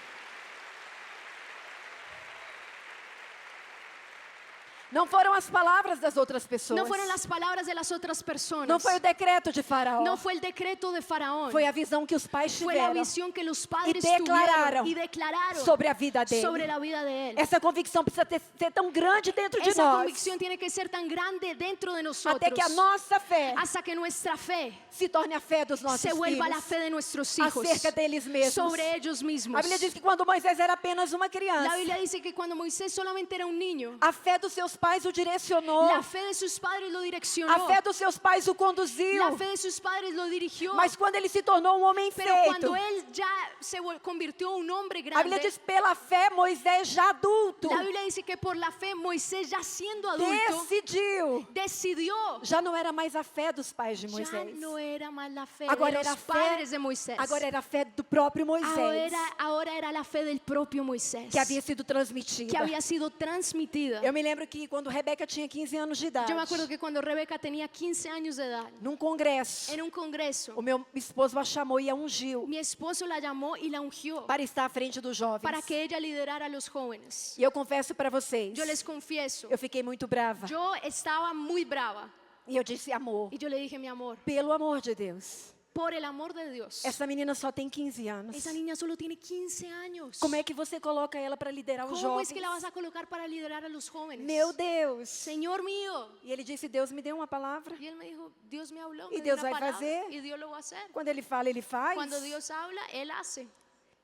Não foram as palavras das outras pessoas. No fueron las palabras de las otras personas. Não foi o decreto de Faraó. No fue el decreto de Faraón. Foi a visão que os pais Fue la tiveram visión que los padres declararam tuvieron y declararon sobre a vida dele. sobre la vida de él. Essa convicção precisa ser tão grande dentro de Esa nós, convicción tiene que ser tan grande dentro de nosotros até que a nossa fé hasta que nuestra fe se torne a fé dos nossos se vuelva la filhos fe de nuestros hijos acerca deles mesmos. sobre ellos mismos. A Bíblia diz que quando Moisés era apenas uma La criança, Biblia dice que cuando Moisés solamente era un niño, a fé dos seus pais o direcionou, la fe de sus padres lo direccionó, a fé dos seus pais o conduziu. la fe de sus padres lo dirigió. Mas quando ele se tornou um homem Pero feito, cuando él ya se convirtió en un hombre a Bíblia grande, diz pela fé Moisés já adulto la Biblia dice que por la fe Moisés ya siendo adulto decidió, já não era mais a fé dos pais de ya Moisés. no era más la fe Agora de era a los fé, padres de Moisés. agora era a fé do próprio Moisés Ahora era la fe del propio Moisés que havia sido transmitida. que había sido transmitida. Eu me lembro que quando Rebeca tinha 15 anos de idade, Yo me acuerdo que cuando Rebeca tenía 15 años de edad, num congresso, en un congreso, o meu esposo a chamou e a ungiu mi esposo la llamó y la ungió para estar à frente dos jovens. para que ella liderara a los jóvenes. E eu confesso para vocês, Yo les confieso, eu fiquei muito brava. yo estaba muy brava E eu disse, amor, y yo le dije, mi amor, pelo amor de Deus, por el amor de Dios, essa menina só tem 15 anos. esa niña solo tiene 15 años. Como é que você coloca ela para liderar os ¿Cómo jovens? es que la vas a colocar para liderar a los jóvenes? Meu Deus! Señor mío. E ele disse, Deus me deu uma palavra. Y él me dijo, Dios me habló, Y me dio Dios una va a palabra, hacer. y Dios lo va a hacer. Quando ele fala, ele faz. Cuando Dios habla, Él hace.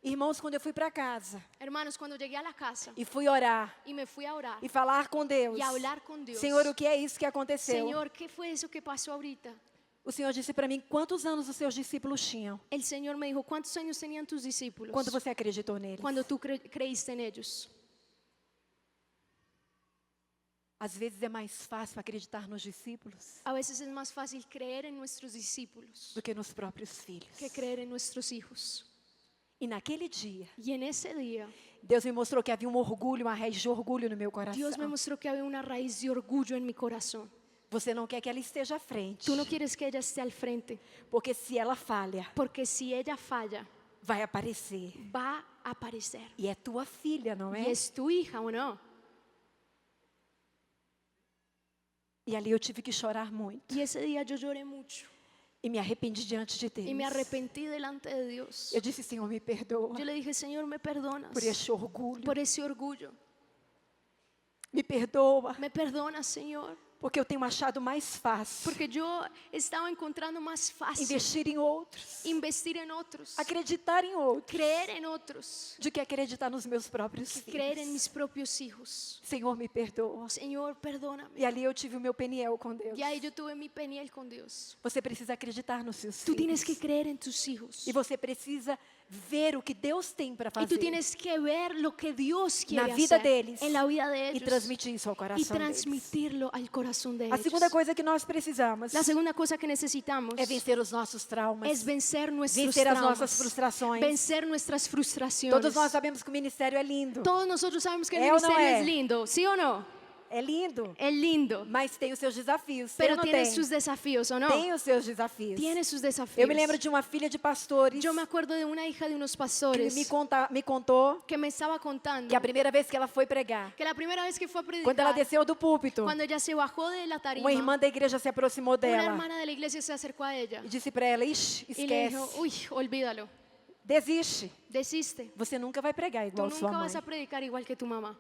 Irmãos, quando eu fui para casa Hermanos, cuando llegué a la casa e fui orar y me fui a orar e falar com Deus, y a hablar con Dios, Senhor, o que é isso que aconteceu? Señor, ¿qué fue eso que pasó ahorita? O Senhor disse para mim, quantos anos os seus discípulos tinham El Señor me dijo, ¿cuántos años tenían tus discípulos quando você acreditou neles? cuando tú creíste en ellos? Às vezes é mais fácil acreditar nos discípulos A veces es más fácil creer en nuestros discípulos do que nos próprios filhos. que creer en nuestros hijos. E naquele dia, Y en ese día, Deus me mostrou que havia um orgulho, uma raiz de orgulho no meu coração. Dios me mostró que había una raíz de orgullo en mi corazón. Você não quer que ela esteja à frente, Tú no quieres que ella esté al frente, porque se ela falha, porque si ella falla, vai aparecer. va a aparecer. E é tua filha, não Y é? es tu hija o no. E ali eu tive que chorar muito. Y ese día yo lloré mucho E me arrependi diante de Deus. y me arrepentí delante de Dios. Eu disse, Senhor, me perdoa Yo le dije, Señor, me perdonas por este orgulho. por ese orgullo. Me perdoa, Me perdonas, Señor, porque eu tenho achado mais fácil porque yo estaba encontrando más fácil investir em outros, investir en otros, acreditar em outros, creer en otros, do que acreditar nos meus próprios creer en filhos. mis propios hijos. Senhor, me perdoa. Señor, perdóname. E ali eu tive o meu Peniel com Deus. Y ahí yo tuve mi Peniel con Dios. Você precisa acreditar nos seus Tú filhos. tienes que creer en tus hijos. E você precisa ver o que Deus tem para Y fazer tú tienes que ver lo que Dios quiere na vida hacer deles en la vida de e ellos transmitir isso ao y coração deles. transmitirlo al corazón de A ellos. segunda coisa que nós precisamos La segunda cosa que necesitamos é vencer os nossos traumas, es vencer nuestros vencer as traumas, nossas frustrações. vencer nuestras frustraciones. Todos nós sabemos que o ministério é lindo. Todos nosotros sabemos que el ¿É o no ministerio é? es lindo, ¿sí o no? É lindo, Es lindo, mas tem os seus desafios. Tem pero ou não tiene tem? sus desafíos, ¿o no? Tem os seus desafios. Tiene sus desafíos. Eu me lembro de uma filha de pastores Yo me acuerdo de una hija de unos que pastores me contou que me estaba contando que a primeira vez que ela foi pregar, que la primera vez que fue a quando ela predicar, desceu do púlpito, cuando ella se bajó de la tarima, uma irmã da igreja se aproximou una dela hermana de la iglesia se acercó a ella e disse para ela: Ixi, y le esquece, dijo, uy, olvídalo, desiste. desiste, Você nunca vai pregar tú igual sua nunca mãe. vas a predicar igual que tu mamá.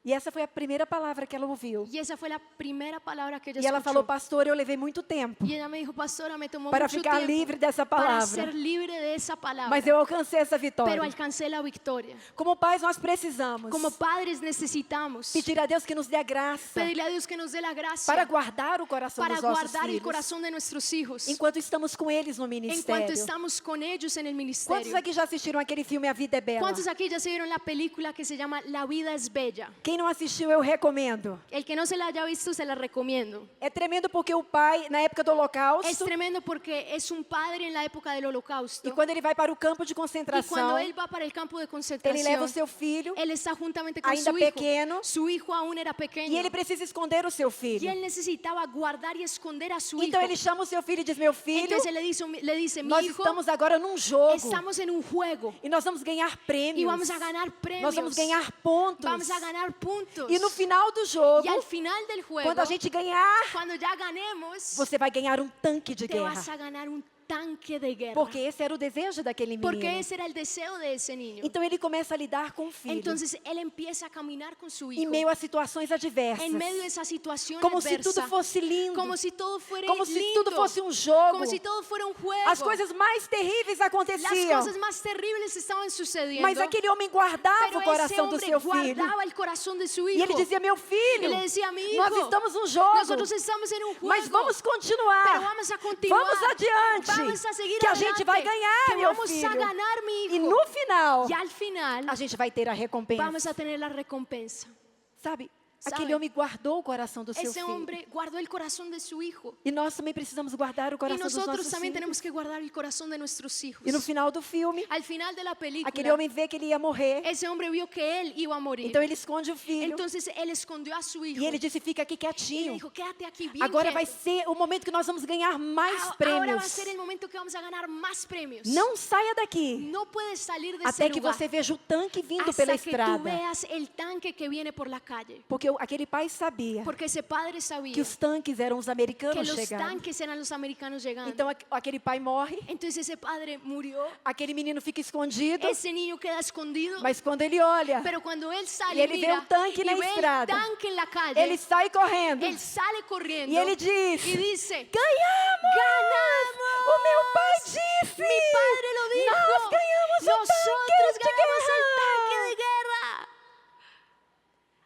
E essa foi a primeira palavra que ela ouviu. Y esa fue la primera palabra que ella E ela escuchó. falou: pastor, eu levei muito tempo Y ella me dijo, pastora, me tomó para mucho ficar tiempo livre dessa para palavra, ser libre de esa palabra, mas eu alcancei essa vitória. pero alcancé la victoria. Como pais, nós precisamos Como padres necesitamos pedir a Deus que nos dê a graça pedirle a Dios que nos dé la gracia para guardar o coração para dos nossos guardar el filhos corazón de nuestros hijos enquanto estamos com eles no en cuanto ministério. estamos con ellos en el Quantos ministerio. aqui já assistiram aquele filme A Vida é Bela? ¿Cuántos aquí ya se vieron la película que se llama La vida es bella? Quem não assistiu, eu recomendo. El que no se la haya visto, se la recomiendo. É tremendo porque o pai, na época do Es Holocausto, tremendo porque es un padre en la época del holocausto. e quando ele vai para o campo de Y cuando concentração, él va para el campo de ele leva concentración, o seu filho él está juntamente con ainda su hijo. pequeno, Su hijo aún era e pequeño. ele precisa esconder o seu Y filho. él necesitaba guardar y esconder a su hijo. Então ele chama o seu filho e diz: meu filho, Entonces le dice, mi nós hijo, estamos agora num jogo estamos en un juego e nós vamos ganhar prêmios. y vamos a ganar Nós premios. vamos ganhar pontos. Vamos a ganar puntos. E no final do jogo, Y al final del juego, quando a gente ganhar, cuando ya ganemos, você vai ganhar um tanque de te guerra. vas a ganar un tanque de guerra. Porque esse era o desejo daquele Porque menino. ese era el deseo de ese niño. Então ele começa a lidar com o filho Entonces él empieza a caminar con su em hijo meio a situações adversas. en medio de esa situación Como se adversa, tudo fosse lindo. como si todo fuera Como se lindo, tudo fosse um jogo. como si todo fuera un juego. As coisas mais terríveis Las aconteciam. cosas más terribles estaban sucediendo. Mas aquele homem guardava Pero o ese coração do hombre seu filho. guardaba el corazón de su E hijo. ele dizia: meu Y filho, le decía a mi hijo, nós estamos num jogo. nosotros estamos en un juego, Mas vamos continuar. pero vamos a continuar. Vamos adiante. Vamos a seguir Que a adelante, gente vai ganhar, que meu vamos filho. a ganar, mi hijo. E no final, Y al final a gente vai ter a recompensa. vamos a tener la recompensa. Sabe? Sabe? Aquele homem guardou o coração do seu Ese filho. hombre guardó el corazón de su hijo. E nós também precisamos guardar o Y coração dos nosotros nossos también filhos. tenemos que guardar el corazón de nuestros hijos. E no final do filme, Al final de la película, aquele homem vê que ele ia morrer. ese hombre vio que él iba a morir. Então ele esconde o filho. Entonces él escondió a su hijo. E ele disse: fica aqui Y le quietinho. dijo, quédate aquí bien Agora vai quieto. ser o momento que nós vamos ganhar mais Ahora va a prêmios. ser el momento que vamos a ganar más premios. Não saia daqui No puedes salir de até ese que lugar você veja o tanque vindo hasta pela que tú estrada. veas el tanque que viene por la calle. Porque aquele pai sabia Porque ese padre sabía que os tanques eram os que americanos los chegando. tanques eran los americanos llegando. Então aquele pai morre, Entonces ese padre murió, aquele menino fica escondido, ese niño queda escondido, mas quando ele olha, pero cuando él sale E ele vê mira, o tanque y na ve estrada. el tanque en la calle, ele sai correndo. él sale corriendo E ele diz: y dice, ganhamos! ¡ganamos! O meu pai disse! Mi padre lo dijo. Nós ganhamos o Nosotros tanque de ganamos el guerra! tanque de guerra.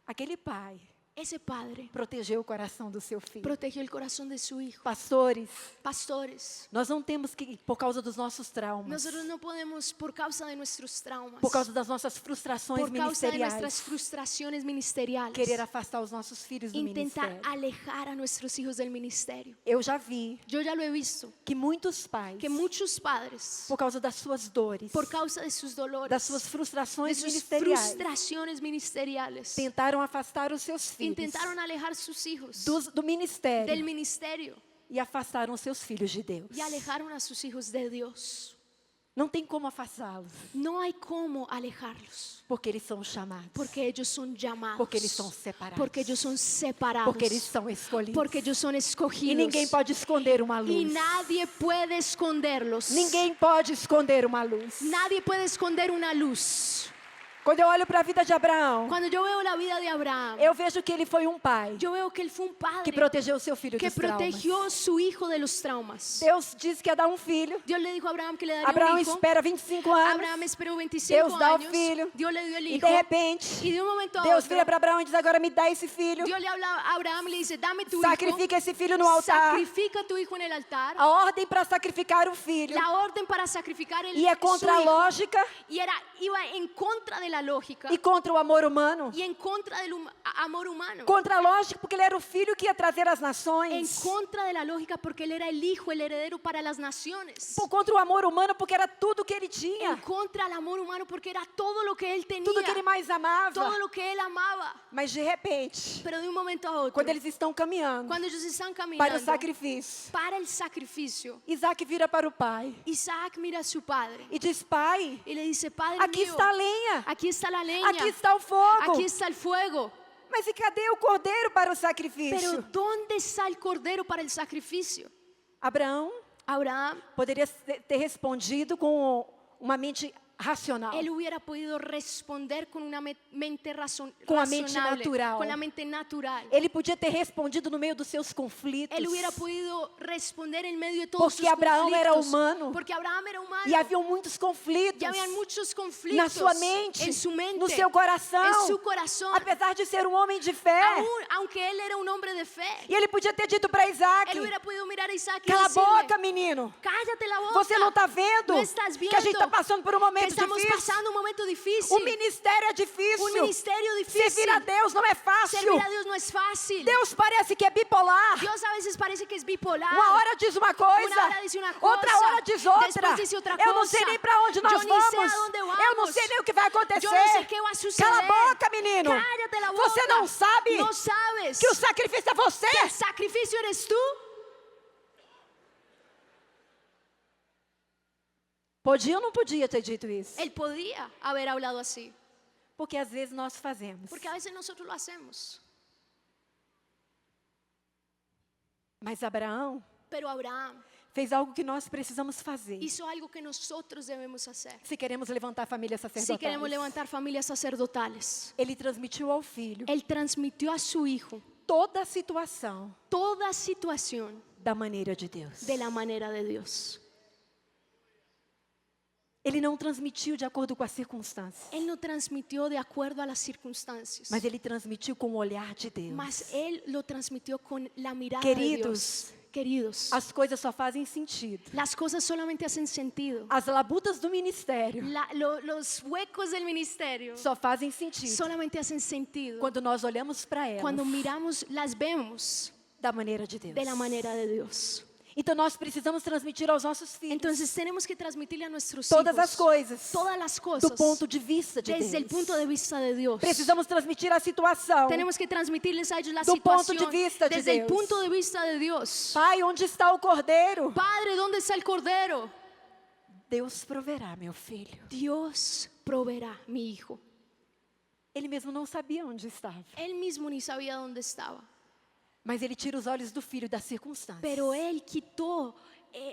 Aquele pai, ese padre protegeu o coração do seu filho. protegió el corazón de su hijo. Pastores, Pastores, nós não temos que, por causa dos nossos traumas, nosotros no podemos, por causa de nuestros traumas, por causa das nossas frustrações por causa de nuestras ministeriais, frustraciones ministeriales, querer afastar os nossos filhos do intentar ministério. alejar a nuestros hijos del ministerio. Eu já vi Yo ya lo he visto, que muitos pais, que muchos padres, por causa das suas dores, por causa de sus dolores, das suas de frustrações sus ministeriais, frustraciones ministeriales, tentaram afastar os seus filhos intentaron alejar sus hijos do del ministério ministerio e afastaram os seus filhos de Deus. y alejaron a sus hijos de Dios. Não tem como afastá-los, No hay cómo alejarlos, porque eles são chamados, porque ellos son llamados, porque eles são separados, porque ellos son separados, porque eles são escolhidos. porque ellos son E escogidos. ninguém pode esconder uma Y luz. nadie puede esconderlos. Ninguém pode esconder uma luz. Nadie puede esconder una luz. Quando eu olho para a vida de Abraão, Cuando yo veo la vida de Abraham, eu vejo que ele foi um pai yo veo que él fue un que padre protegeu seu filho que dos traumas. protegió a su hijo de los traumas. Deus disse que ia dar um filho. Dios le dijo a Abraham que le daría Abraão un hijo. espera 25 anos. Abraham esperó 25 Deus dá o años. filho. Dios le dio el E hijo. de repente, Y de un momento a Deus otro, vira para Abraão e diz: agora me dá esse filho. Dios le habla a Abraham y le dice, dame tu Sacrifica esse filho no hijo. altar. Sacrifica a tu hijo en el altar. A ordem para sacrificar o filho. La orden para sacrificar el E é contra a su hijo. lógica Y iba en contra de la lógica e contra o amor humano. y en contra del amor humano. Contra a lógica, porque ele era o filho que ia trazer as En nações. contra de la lógica porque él era el hijo, el heredero para las naciones. Contra o amor humano, porque era tudo que ele En tinha. contra del amor humano porque era todo lo que él tenía, Tudo que ele mais amava. todo lo que él amaba. Mas de repente, Pero de un momento a otro, quando eles estão caminhando cuando ellos están para caminando o sacrifício, para el sacrificio, Isaac vira para o pai Isaac mira a su padre e diz: pai, y le dice, Padre aqui mío, está a lenha, aquí está la leña, aqui está o fogo. aquí está el fuego. Mas e cadê o cordeiro para o Pero sacrifício? ¿dónde está el cordero para el sacrificio? Abraão Abraham, poderia ter respondido com uma mente racional. él hubiera podido responder con una mente Com a mente razonable, natural. con la mente natural. Ele podia ter respondido no meio dos seus conflitos. Él hubiera podido responder en medio de todos Porque sus Abraão era conflictos. humano. Porque Abraham era humano. E haviam muitos conflitos Y habían muchos conflictos na sua mente, en su mente, no seu coração. en su corazón. Apesar de ser um homem de fé. Aunque él era un hombre de fe, E ele podia ter dito para Isaac: él hubiera podido mirar a Isaac y cala a decirle, boca, menino. cállate la boca. Você não está vendo No estás que a gente está viendo passando por um que momento estamos difícil? pasando un momento difícil. O ministério é difícil. Un ministerio difícil. Servir a Deus não é fácil. Servir a Dios no es fácil. Deus parece que é bipolar. Dios a veces parece que es bipolar. Uma hora diz uma coisa, Una hora dice una cosa, outra hora diz outra. después dice otra Eu não cosa. sei nem para onde nós Yo ni sé vamos. a dónde Eu não vamos. sei nem o que vai acontecer. Yo no sé qué va a suceder. Cala a boca, menino. Cállate la boca. Você não sabe No sabes que o sacrifício é você. que el sacrificio eres tú. Podia ou não podia ter dito isso? Él podía haber hablado así, Porque às vezes nós fazemos. porque a veces nosotros lo hacemos. Mas Abraão Pero Abraham fez algo que nós precisamos fazer. hizo algo que nosotros debemos hacer. Se queremos levantar famílias Si sacerdotais. queremos levantar familias sacerdotales, Ele transmitiu ao filho él transmitió a su hijo toda a situação toda situación da maneira de Deus. de la manera de Dios. Ele não transmitiu de acordo com as circunstâncias, Él no transmitió de acuerdo a las circunstancias, mas ele transmitiu com o olhar de Deus. mas él lo transmitió con la mirada Queridos, de Dios. Queridos, as coisas só fazem sentido. las cosas solamente hacen sentido. As labutas do ministério Los huecos del ministerio só fazem sentido solamente hacen sentido quando nós olhamos para elas cuando miramos, las vemos da maneira de Deus. de la manera de Dios. Então nós precisamos transmitir aos nossos filhos Entonces tenemos que transmitirle a nuestros todas hijos as coisas todas las do cosas ponto de vista de desde el Deus. punto de vista de Dios. Precisamos transmitir a situação. Tenemos que transmitirles a ellos la Do ponto de situación vista de desde el Deus. punto de vista de Dios. Pai, onde está o cordeiro? Padre, ¿dónde está el cordero? Deus proverá, meu filho. Dios proveerá, mi hijo. Ele mesmo não sabia onde estava, Él mismo ni sabía dónde estaba, mas ele tira os olhos do filho das circunstâncias pero él quitó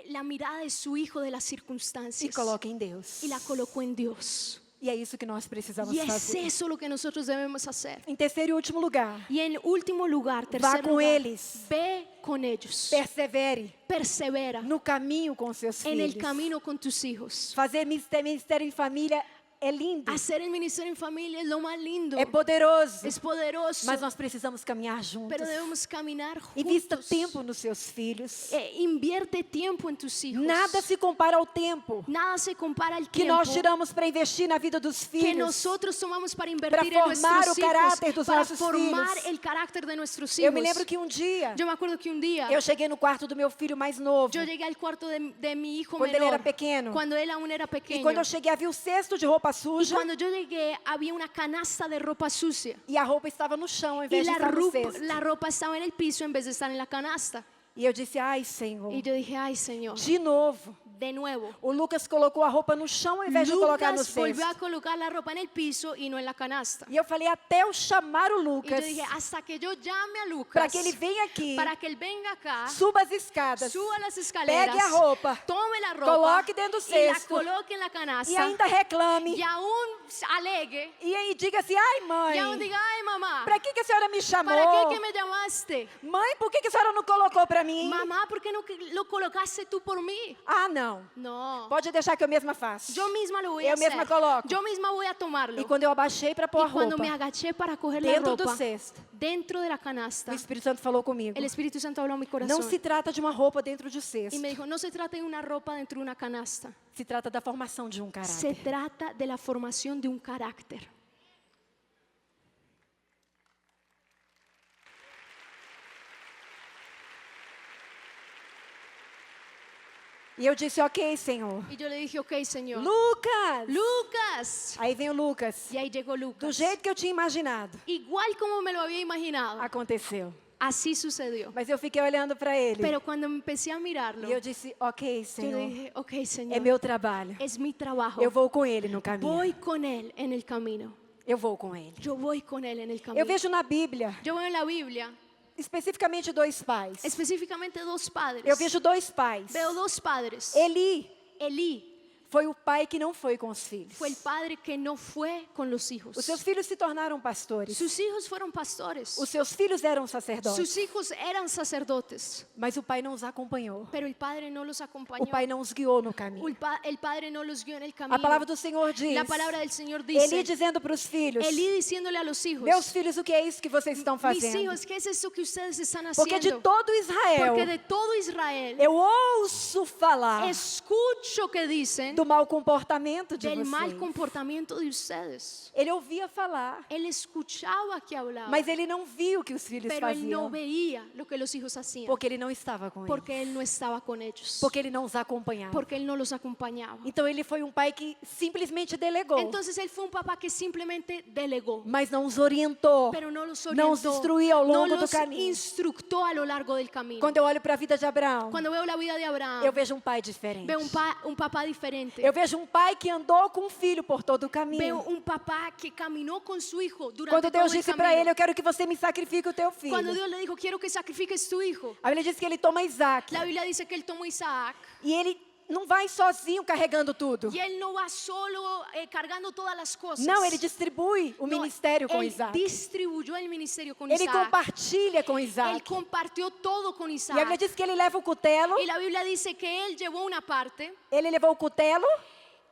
la mirada de su hijo de las e circunstancias coloca em Deus. y la colocó en Dios. E é isso que nós precisamos Y es fazer. eso lo que nosotros debemos hacer. Em terceiro e último lugar, Y en último lugar, vá tercer com lugar, eles, ve con ellos, persevere persevera no caminho com seus en el filhos. camino con tus hijos. Fazer ministério em família é lindo, Hacer el ministerio en familia es lo más lindo. é poderoso, Es poderoso. mas nós precisamos caminhar juntos. Pero debemos caminar Invista juntos. tempo nos seus filhos. Invierte tiempo en tus hijos. Nada se compara ao tempo Nada se compara al que tiempo nós tiramos para investir na vida dos que filhos. nosotros tomamos para invertir Para en formar nuestros o caráter dos hijos, para nossos formar filhos. el carácter de nuestros Eu me hijos. lembro que um dia Yo me acuerdo que un día eu cheguei no quarto do meu filho mais novo. yo llegué al cuarto de mi hijo Quando ele menor, era pequeno. cuando él aún era E pequeño. quando eu cheguei, havia o cesto de roupa Y suja cuando yo llegué había una canasta de ropa sucia e a roupa estava no chão ao y invés de estar no cesto. la ropa estaba en el piso en vez de estar en la canasta. E eu disse, ai, Senhor, Y yo dije, ay Señor, de novo. de nuevo. O Lucas colocou a roupa no chão ao invés de colocar no Lucas volvió a cesto. colocar la ropa en el piso y no en la canasta. E eu falei, até eu chamar o Y yo Lucas dije, hasta que yo llame a Lucas para que ele venha aqui, para que él venga acá, suba as escadas, suba las escaleras, pegue a roupa, tome la ropa coloque dentro do y la cesto coloque en la canasta e ainda reclame y aún alegue e aí diga assim, ai, y aún mãe, diga, ay mamá, para que a senhora me chamou? ¿para qué que me llamaste? Mãe, por que a senhora não colocou para mim? Mamá, ¿por qué no lo colocaste tú por mí? Ah, não. No, Pode deixar que eu mesma faço. yo misma lo voy a Eu hacer. mesma coloco. Yo misma voy a tomarlo. E quando eu abaixei para pôr a Y cuando roupa me agaché para coger la dentro do ropa cesto, dentro de la canasta, o Espírito Santo falou comigo. el Espíritu Santo habló a mi Não corazón se trata de uma roupa dentro de um y cesto. me dijo, no se trata de una ropa dentro de una canasta, Se trata da formação de um se caráter. trata de la formación de un carácter. E eu disse, ok, Senhor. Y yo le dije, ok, Señor. Lucas! Lucas. Aí vem o Lucas. Y ahí llegó Do Lucas. jeito que eu tinha imaginado. Igual como me lo había imaginado. Aconteceu. Así sucedió. Mas eu fiquei olhando para ele. Pero cuando empecé a mirarlo, E eu disse, ok, yo Senhor. le dije, ok, É Señor. meu trabalho. Es mi trabajo. Eu vou com ele no caminho. Voy con él en el camino. Eu vou com ele. Yo voy con él en el camino. Eu vejo na Bíblia, Yo veo en la Biblia especificamente dois pais. específicamente dos padres. Eu vejo dois pais. Veo dos padres. Eli Elí foi o pai que não foi com os filhos. fue el padre que no fue con los hijos. Os seus filhos se tornaram pastores. Sus hijos fueron pastores. Os seus filhos eram sacerdotes. Sus hijos eran sacerdotes. Mas o pai não os acompanhou. Pero el padre no los acompañó. O pai não os guiou no caminho. El padre no los guió en el camino. A palavra do Senhor diz. La palabra del Señor dice. Eli dizendo para os filhos: Elí diciéndole a los hijos. Meus filhos, o que é isso que vocês estão Mis fazendo? hijos, ¿qué es eso que ustedes están Porque de haciendo? todo Israel Porque de todo Israel eu ouço falar escucho que dicen do mau comportamento de del mal vocês. comportamiento de ustedes. Ele ouvia falar, Él escuchaba que hablaba, mas ele não viu o que os filhos pero él no faziam. veía lo que los hijos hacían. Porque ele não estava com eles. Porque él no estaba con ellos. Porque ele não os acompanhava. Porque él no los acompañaba. Então ele foi um pai que simplesmente delegou, Entonces él fue un papá que simplemente delegó. mas não os orientou. Pero no los Não os orientó, instruiu ao no longo do los caminho. instructó a lo largo del camino. Quando eu olho para a vida de Abraão, Cuando veo la vida de Abraham, eu vejo um pai diferente. veo un papá diferente. Eu vejo um pai que andou com o filho por todo o Veo caminho. un papá que caminó con su hijo durante Quando todo Deus el disse para camino. ele, eu quero que você me sacrifique o teu filho. Cuando Dios le dijo, quiero que sacrifiques tu hijo, A Bíblia diz que ele toma Isaac. la Biblia dice que él tomó a Isaac E ele não vai sozinho carregando tudo. y él no va solo cargando todas las cosas. Não, ele distribui o No, ministério com él Isaac. distribuyó el ministerio con Ele Isaac. compartilha com Él Isaac. compartió todo con E a Isaac. Bíblia diz que ele leva o cutelo, Y la Biblia dice que él llevó una parte, ele levou o cutelo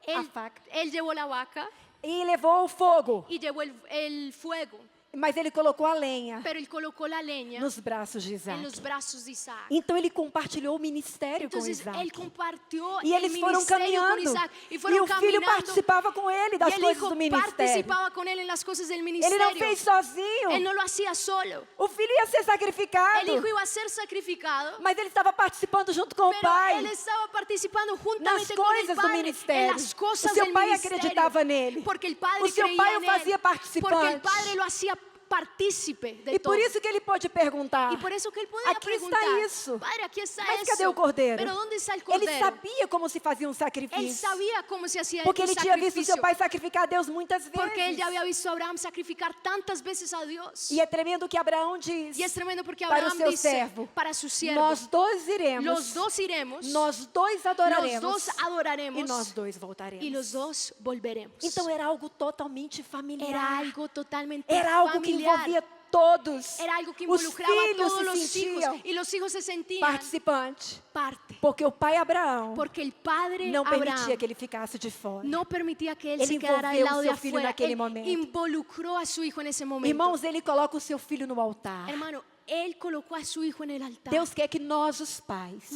él, A faca. él llevó la vaca e levou o fogo. y llevó el fuego, Mas ele colocou a lenha pero él colocó la leña nos braços de en Isaac. los brazos de Isaac. Então ele compartilhou o ministério com Entonces Isaac. él compartió E el eles foram ministerio con caminhando. Isaac y E fueron o filho caminando. participava com ele Y das el coisas hijo do ministério. participaba con él en las cosas del Ele ministerio. não fez sozinho. Él no lo hacía solo. O filho ia ser sacrificado. El hijo iba a ser sacrificado, Mas ele estava participando junto com o pero pai. él estaba participando Nas juntamente con el coisas do padre en ministério. las O cosas seu del pai ministerio. acreditava nele. Porque el padre O seu creía pai o en fazia él. Porque el participante. padre lo hacía partícipe de E todo. por isso que ele pôde perguntar. Y por eso que él podía Aqui preguntar, está isso. Padre, aquí está Mas eso. cadê o cordeiro? Pero ¿dónde está el Ele cordero? sabia como se fazia um Él sacrifício. sabía cómo se hacía Porque el ele tinha visto sacrificio. seu pai sacrificar a Deus muitas vezes. Porque él ya había visto a Abraham sacrificar tantas veces a Dios. E é tremendo que Abraão diz Y es tremendo porque para o Abraham seu dice servo: para su siervo, nós dois iremos, los dos iremos, nós dois los adoraremos dos adoraremos e nós dois voltaremos. y los dos volveremos. Então era algo totalmente familiar. Era algo totalmente Era algo que familiar. envolvia todos era algo que os involucraba a filhos todos los se hijos sentiam y los hijos se sentían participantes. parte. Porque o pai Abraão Porque el padre não permitia Abraham que ele ficasse de fora. no permitía que él Ele se quedara del envolveu lado o de seu filho afuera. naquele Él momento. involucró a su hijo en ese momento. Irmãos, ele coloca o seu filho no altar. Hermano, él colocó a su hijo en el altar. Deus quer que nós, os pais,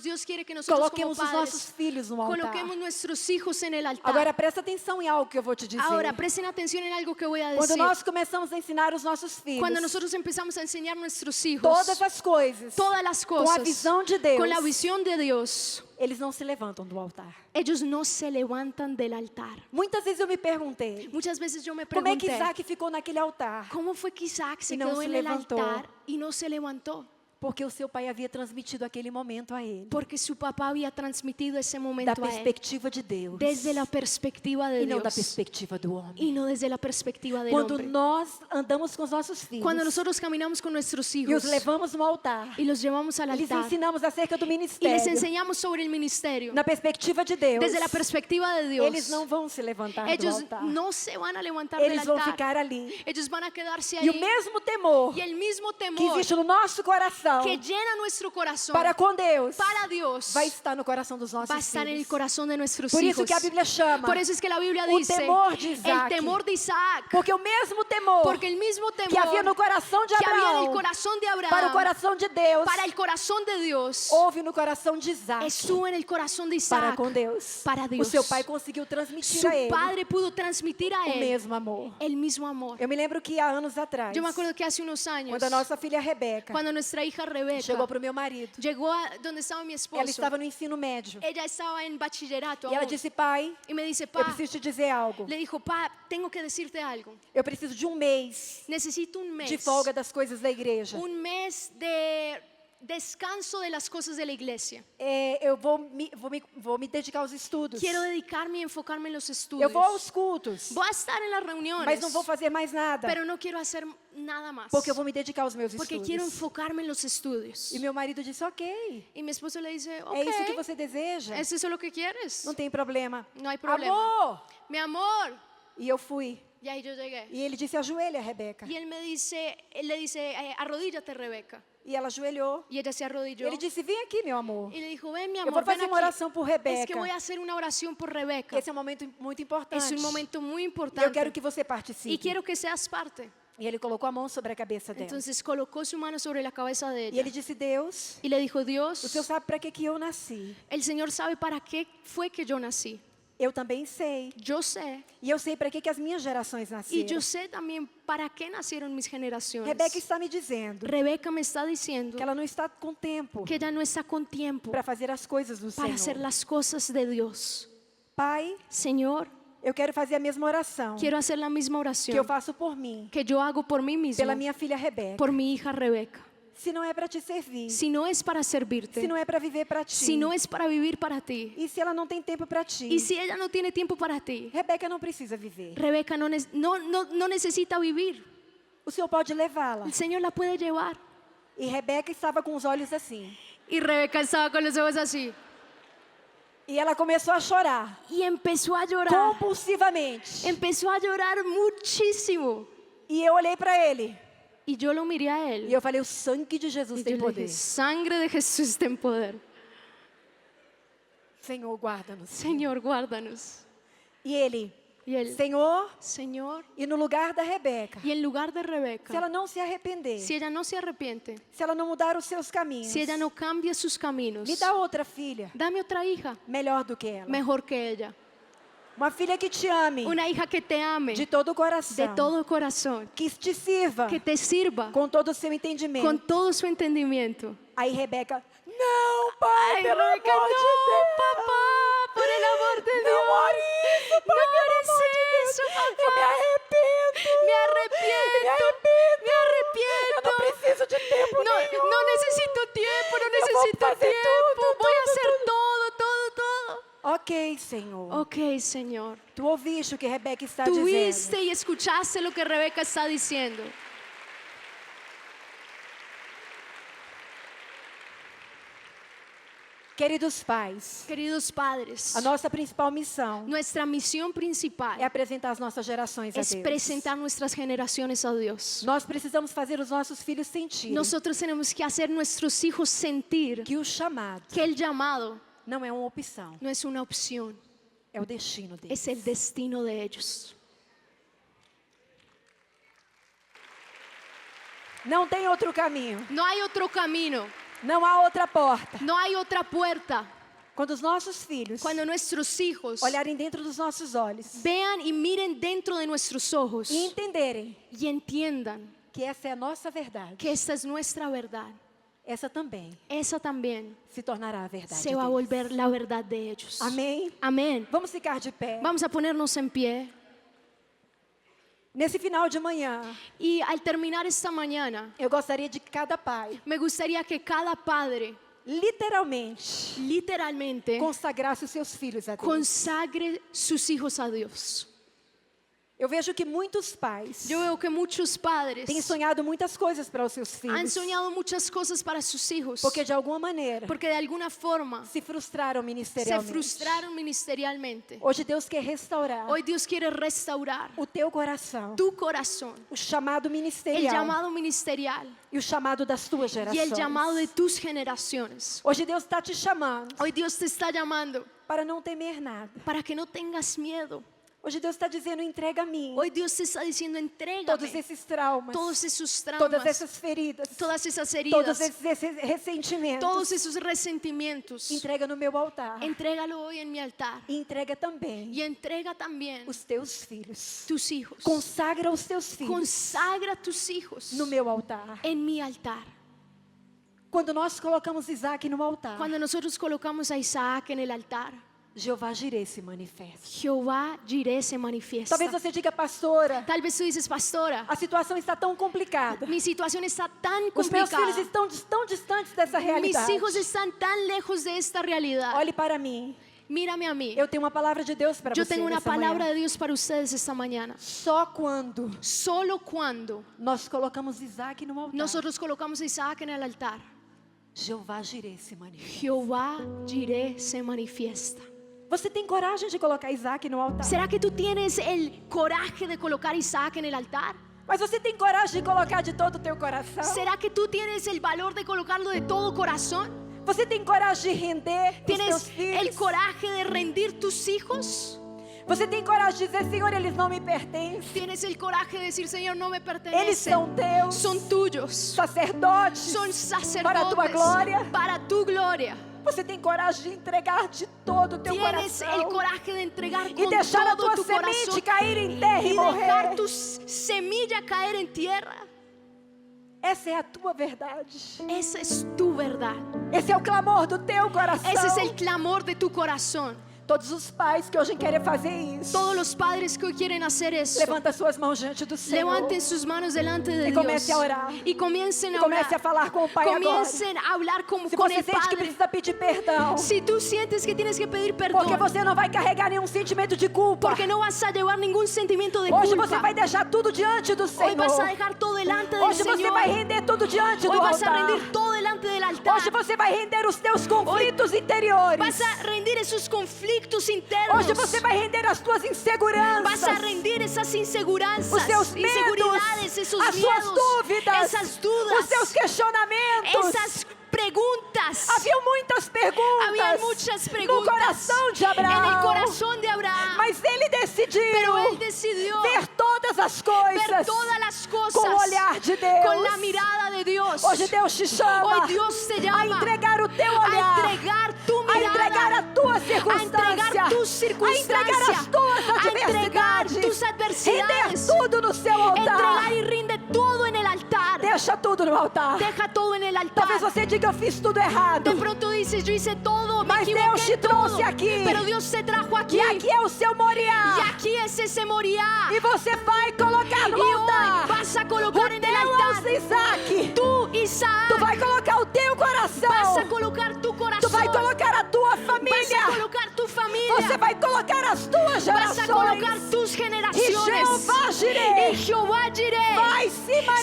Dios quiere que nosotros como coloquemos os padres nossos filhos no altar. coloquemos nuestros hijos en el altar. Agora presta atenção em algo que eu vou te dizer. Ahora, presten atención en algo que voy a Quando decir. nós começamos a ensinar os nossos filhos Cuando nosotros empezamos a enseñar a nuestros hijos todas as coisas, todas las com a cosas visão de Deus, con la visión de Dios, eles não se levantam do altar. ellos no se levantan del altar. Muitas vezes eu me perguntei, Muchas veces yo me como é que pregunté, Isaac ficou naquele altar? ¿cómo fue que Isaac se Y no quedó se en el levantó. altar y no se levantó? Porque o seu pai havia transmitido aquele momento a ele, Porque su papá había transmitido ese da momento a él perspectiva de Deus, desde la perspectiva de e não da Dios perspectiva do homem. y no desde la perspectiva del Quando hombre. nós andamos com os nossos filhos Cuando nosotros caminamos con nuestros e hijos os levamos no altar, y los llevamos al lhes altar ensinamos acerca do y les ministério, enseñamos sobre el ministerio na perspectiva de Deus, desde la perspectiva de Dios, eles não vão se levantar do ellos altar. no se van a levantar del Eles vão altar. ficar ali. Ellos van a quedarse E o ahí. mesmo temor Y el mismo que temor existe no nosso coração que llena nuestro corazón para com Deus para Dios vai estar no coração dos nossos va a estar en el filhos. corazón de nuestros Por isso hijos. que a Bíblia chama Por eso es que la Biblia o dice temor de el Isaac. temor de Isaac. Porque o mesmo temor Porque el mismo que temor havia no coração de que había en el Abraão corazón de Abraham para o coração de Deus, para el corazón de Dios houve no coração de Isaac estuvo en el corazón de para Isaac. com Deus. Para O Dios. seu pai conseguiu transmitir Su a ele padre pudo transmitir a o él mesmo amor. el mismo amor. Eu me lembro que há anos atrás, Yo me acuerdo que hace unos años, quando a nossa filha Rebeca cuando nuestra hija Rebeca chegou para o meu marido, llegó a donde estaba mi esposo, ela estava no ensino médio. ella estaba en bachillerato E ela aún, disse, pai, y me dice, eu pa, preciso te dizer algo. le dijo, pa, tengo que decirte algo. Eu preciso de um mês Necesito un mes, de folga das coisas da igreja. un mes de descanso de las cosas de la iglesia. Eu vou me dedicar aos estudos. Quiero dedicarme y enfocarme en los Eu estudios. vou aos cultos, Voy a estar en las reuniones, mas não vou fazer mais nada, pero no quiero hacer nada más. porque eu vou me dedicar aos meus Porque estudos. quiero enfocarme en los estudios. E meu marido disse, ok, Y mi esposo le dice, ok, é isso que você deseja, ¿es eso lo que quieres? não tem problema. No hay problema. Amor! Mi amor. E eu fui. Y ahí yo llegué. E ele disse, ajoelha, Rebeca. Y él le dice, arrodíllate, Rebeca. E ela ajoelhou. Y ella se E arrodilló. ele disse, vem aqui, meu amor. Y le dijo, ven mi Eu amor, vou fazer ven uma aquí. oração por Es Rebeca. que voy a hacer una oración por Rebeca. Esse é um momento muito importante. Es un momento muy E eu importante. quero que você Y participe. quiero que seas parte. E ele colocou a mão sobre a cabeça dela. Entonces colocó su mano sobre la cabeza de E ella. ele disse, Deus, Y le dijo, o Senhor Dios, sabe para que eu nasci. el Señor sabe para qué fue que yo nací. Eu também sei. Yo sé. E eu sei para que as minhas gerações Y nasceram. yo sé también para qué nacieron mis generaciones. Rebeca está me dizendo Rebeca me está diciendo que ela não está com tempo que ella no está con tiempo para fazer as coisas do para hacer Senhor. las cosas de Dios. Pai, Señor, eu quero fazer a mesma oração quiero hacer la misma que eu oración faço por mim, que yo hago por mí mismo, pela minha filha Rebeca. por mi hija Rebeca. Se não é para te servir, Si no es para servirte, se não é para viver para ti, si no es para vivir para ti, e se ela não tem tempo para ti, y si ella no tiene tiempo para ti, Rebeca não precisa viver. Rebeca no necesita vivir. O Senhor pode levá-la. El Señor la puede llevar. E Rebeca estava com os olhos assim. Y Rebeca estaba con los ojos así. E ela começou a chorar Y empezó a llorar. compulsivamente. Empezó a llorar muchísimo. E eu olhei para ele Y yo lo miré a él. e eu falei: o sangue de Jesus Y tem yo le poder. dije, sangre de Jesús ten poder. Senhor, guarda-nos. Señor, guárdanos. E ele, Y él, Senhor, Señor, e no lugar da Rebeca, y en lugar de se Rebeca, ela não se arrepender, si ella no se arrepiente, se ela não mudar os seus caminhos, si ella no cambia sus caminos, me dá outra filha dame otra hija melhor do que ela. mejor que ella. Uma filha que te ame Una hija que te ame de todo o coração, de todo corazón, que te sirva que te sirva com todo o seu entendimento. con todo su entendimiento. Aí Rebeca, não, pai, Ay, pelo Rebeca, amor de no, Deus. papá, por el amor de Não Dios. ore isso, pai, No pelo ores amor de Deus. eso, Eu me papá. arrependo. Me arrepiento. Me Eu arrepiento. não preciso de tempo No, nenhum. no necesito tiempo, no Eu vou necesito fazer tiempo. tudo, Voy a tudo, hacer tudo. todo. Ok, Senhor. Ok, Señor. Tu ouviste o que Rebeca está Tú dizendo. viste y escuchaste lo que Rebeca está diciendo. Queridos pais, Queridos padres, a nossa principal missão nuestra misión principal é apresentar as nossas gerações a es Deus. presentar nuestras generaciones a Dios. Nós precisamos fazer os nossos filhos sentirem Nosotros tenemos que hacer nuestros hijos sentir que o chamado que el llamado não é uma opção, no es una opción, é o destino deles. es el destino de ellos. Não tem outro caminho, No hay otro camino, não há outra porta. no hay otra puerta. Quando os nossos filhos Cuando nuestros hijos olharem dentro dos nossos olhos vean y miren dentro de nuestros ojos e entenderem y entiendan que essa é a nossa verdade, que esta es nuestra verdad, essa também esa también se tornará a verdade se va a deles. volver la verdad de ellos. Amém? Amén. Vamos ficar de pé. Vamos a ponernos en pie. Nesse final de manhã, Y al terminar esta mañana, eu gostaria de que cada pai, me gustaría que cada padre literalmente, literalmente consagrasse os seus filhos a Deus. consagre sus hijos a Dios. Eu vejo que muitos pais Yo veo que muchos padres têm sonhado muitas coisas para os seus han filhos, soñado muchas cosas para sus hijos, porque de alguma maneira porque de alguna forma se frustraram se ministerialmente. frustraron ministerialmente. Hoje Deus quer restaurar Hoy Dios quiere restaurar o teu coração, tu corazón, o chamado el ministerial llamado ministerial e o chamado das tuas y gerações. el llamado de tus generaciones. Hoje Deus está te chamando Hoy Dios te está llamando para não temer nada. para que no tengas miedo. Hoje Deus está dizendo, entrega a mim Hoy Dios te está diciendo, todos entrégame esses traumas, todos esos todas traumas, essas feridas, todas esas todos heridas, esses ressentimentos. todos esos resentimientos. Entrega no meu altar. Entrégalo hoy en mi altar. E entrega também Y entrega también os teus filhos. tus hijos. Consagra os teus filhos Consagra tus hijos no meu altar. en mi altar. Quando nós colocamos Isaac no altar, Cuando nosotros colocamos a Isaac en el altar, Jeová Jireh se manifesta. Jehová Jireh se manifiesta. Talvez você diga, pastora, Tal vez tú dices, pastora, a situação está tão complicada. mi situación está tan Os meus complicada. filhos estão tão distantes dessa Mis realidade. hijos están tan lejos de esta realidad. Olhe para mim. Mírame a mí. Eu tenho uma palavra de Deus para Yo você tengo una nessa palabra manhã. de Dios para ustedes esta mañana. Só quando Solo cuando nós colocamos Isaac no altar, nosotros colocamos a Isaac en el altar, Jeová Jireh se manifesta. Jehová Jireh se manifiesta. Você tem coragem de colocar Isaac no altar? ¿Será que tú tienes el coraje de colocar a Isaac en el altar? Mas você tem coragem de colocar de todo o teu coração? ¿Será que tú tienes el valor de colocarlo de todo corazón? Você tem coragem de render os teus ¿Tienes filhos? el coraje de rendir tus hijos? Você tem coragem de dizer, Senhor, eles não me pertencem. ¿Tienes el coraje de decir, Señor, no me Eles pertenecen? são teus, Son tuyos. sacerdotes, Son sacerdotes para a tua glória. para tu gloria. Você tem coragem de entregar de todo o teu Tienes el coração coraje de entregar e con deixar a todo tua tu semente corazón cair em terra e y dejar morrer. tu semilla caer en tierra. Essa é a tua verdade. Esa es tu verdad. Esse é o clamor do teu coração. Ese es el clamor de tu corazón. Todos os pais que hoje querem fazer isso, Todos los padres que hoy quieren hacer eso, levanta suas mãos diante do Senhor. levanten sus manos delante de Y Dios comece a orar. y comiencen a Comece a orar. falar com o Pai agora. Comiencen a hablar con Se el você sente que Padre. precisa pedir perdão, Si tú sientes que tienes que pedir perdón, porque você não vai carregar nenhum sentimento de culpa. porque no vas a llevar ningún sentimiento de Hoje culpa. você vai deixar tudo diante do Hoy Senhor. vas a dejar todo delante del Hoje você Señor. vai render tudo diante Hoy do vas a altar. rendir todo delante del altar. Hoje você vai render os teus conflitos interiores. Vas a rendir esos conflictos internos. Hoje você vai render as tuas inseguranças. Vas a rendir esas inseguranças, Os seus medos, inseguridades, esos as suas miedos, dúvidas, esas dudas, os seus questionamentos. esas preguntas. Havia muitas perguntas Había muchas no preguntas coração de Abraão. en el corazón de Abraham. Mas ele decidiu Pero él decidió ver todas as coisas ver todas las cosas com o olhar de Deus. con la mirada de Dios. Hoje Deus te chama Hoy Dios te llama a entregar o teu a olhar, entregar tu a mirada, entregar a tua a circunstância, entregar tus a circunstancias, entregar as tuas a entregar adversidades, tus adversidades, render tudo no seu altar. entregar y rinde todo en el altar. Deixa tudo no altar. Deja todo en el altar. Talvez você diga, eu fiz tudo errado. De pronto dices, yo hice todo, me Mas equivoqué Deus te en todo, trouxe aqui. pero Dios te trajo aquí. E aqui é o seu Moriá. Y aquí ese es ese Moriah. E você vai colocar no Y altar hoy vas a o colocar en el altar. Deus Isaac. Tú, Isaac, Tu vai colocar o teu vas coração. a colocar tu Tu corazón. vai colocar a tua Vas a família. colocar tu Você familia. vai colocar as tuas Vas a colocar gerações. tus E generaciones. Jeová Y Jireh Jehová Jireh vai se se va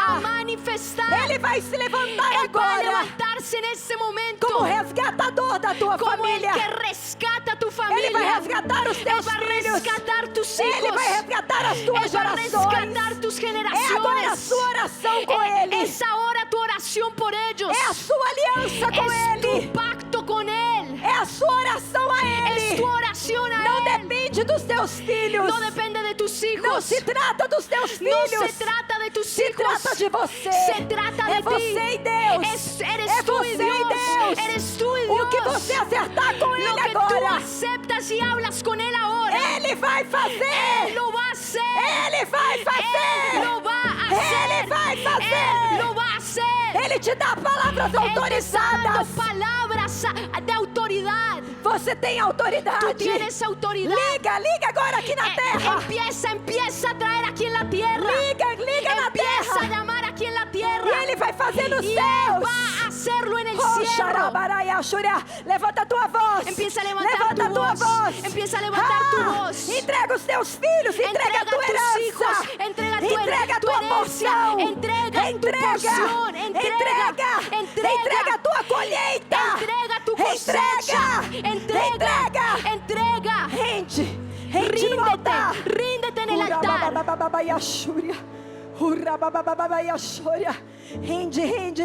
a manifestar. manifestar. Ele vai se levantar Él va a agora levantarse en ese momento como resgatador da tua como el família. que rescata tu Ele familia. vai resgatar os Él teus va a filhos. rescatar tus Ele hijos. vai resgatar as tuas Él va a gerações. rescatar tus É agora a generaciones. sua oração com Ele. Es ahora tu oración por ellos. É a sua aliança com Es tu Ele. pacto con Él. É a sua oração a Es tu Ele. oración a Não Él. depende dos teus filhos. No depende de tus hijos. Não se trata dos teus No filhos. se trata de tus Se hijos. trata de você. Se trata de É você ti. e Deus. Eres É tú y você e Dios. Deus. Eres tú y O que Dios. você acertar com Lo Ele que tú agora, aceptas y hablas con Él ahora. Ele vai fazer. Él lo va a hacer. Ele vai fazer. Él lo va a hacer. Ele vai fazer. Él lo va a hacer. Ele te dá palavras Él te está dando autorizadas. palabras de autoridad. Você tem autoridade. Tú tienes autoridad. Liga agora aqui na terra. Empieza a traer aquí en la tierra. Liga na Empieza a terra. llamar aquí en la tierra. E Ele vai fazer nos Y Él céus. va a hacerlo en el Oh, cielo. xarabaraia, xúria. Levanta a tua voz. Empieza a levantar Levanta tu a tua voz. voz. Empieza a levantar tu voz. Entrega os teus filhos. Entrega a tua tus herança. hijos, entrega tu Entrega a tu tua herencia, porção. entrega tu porción, Entrega a tua colheita. entrega tu cosecha, entrega. Rende no altar. Ríndete en el altar.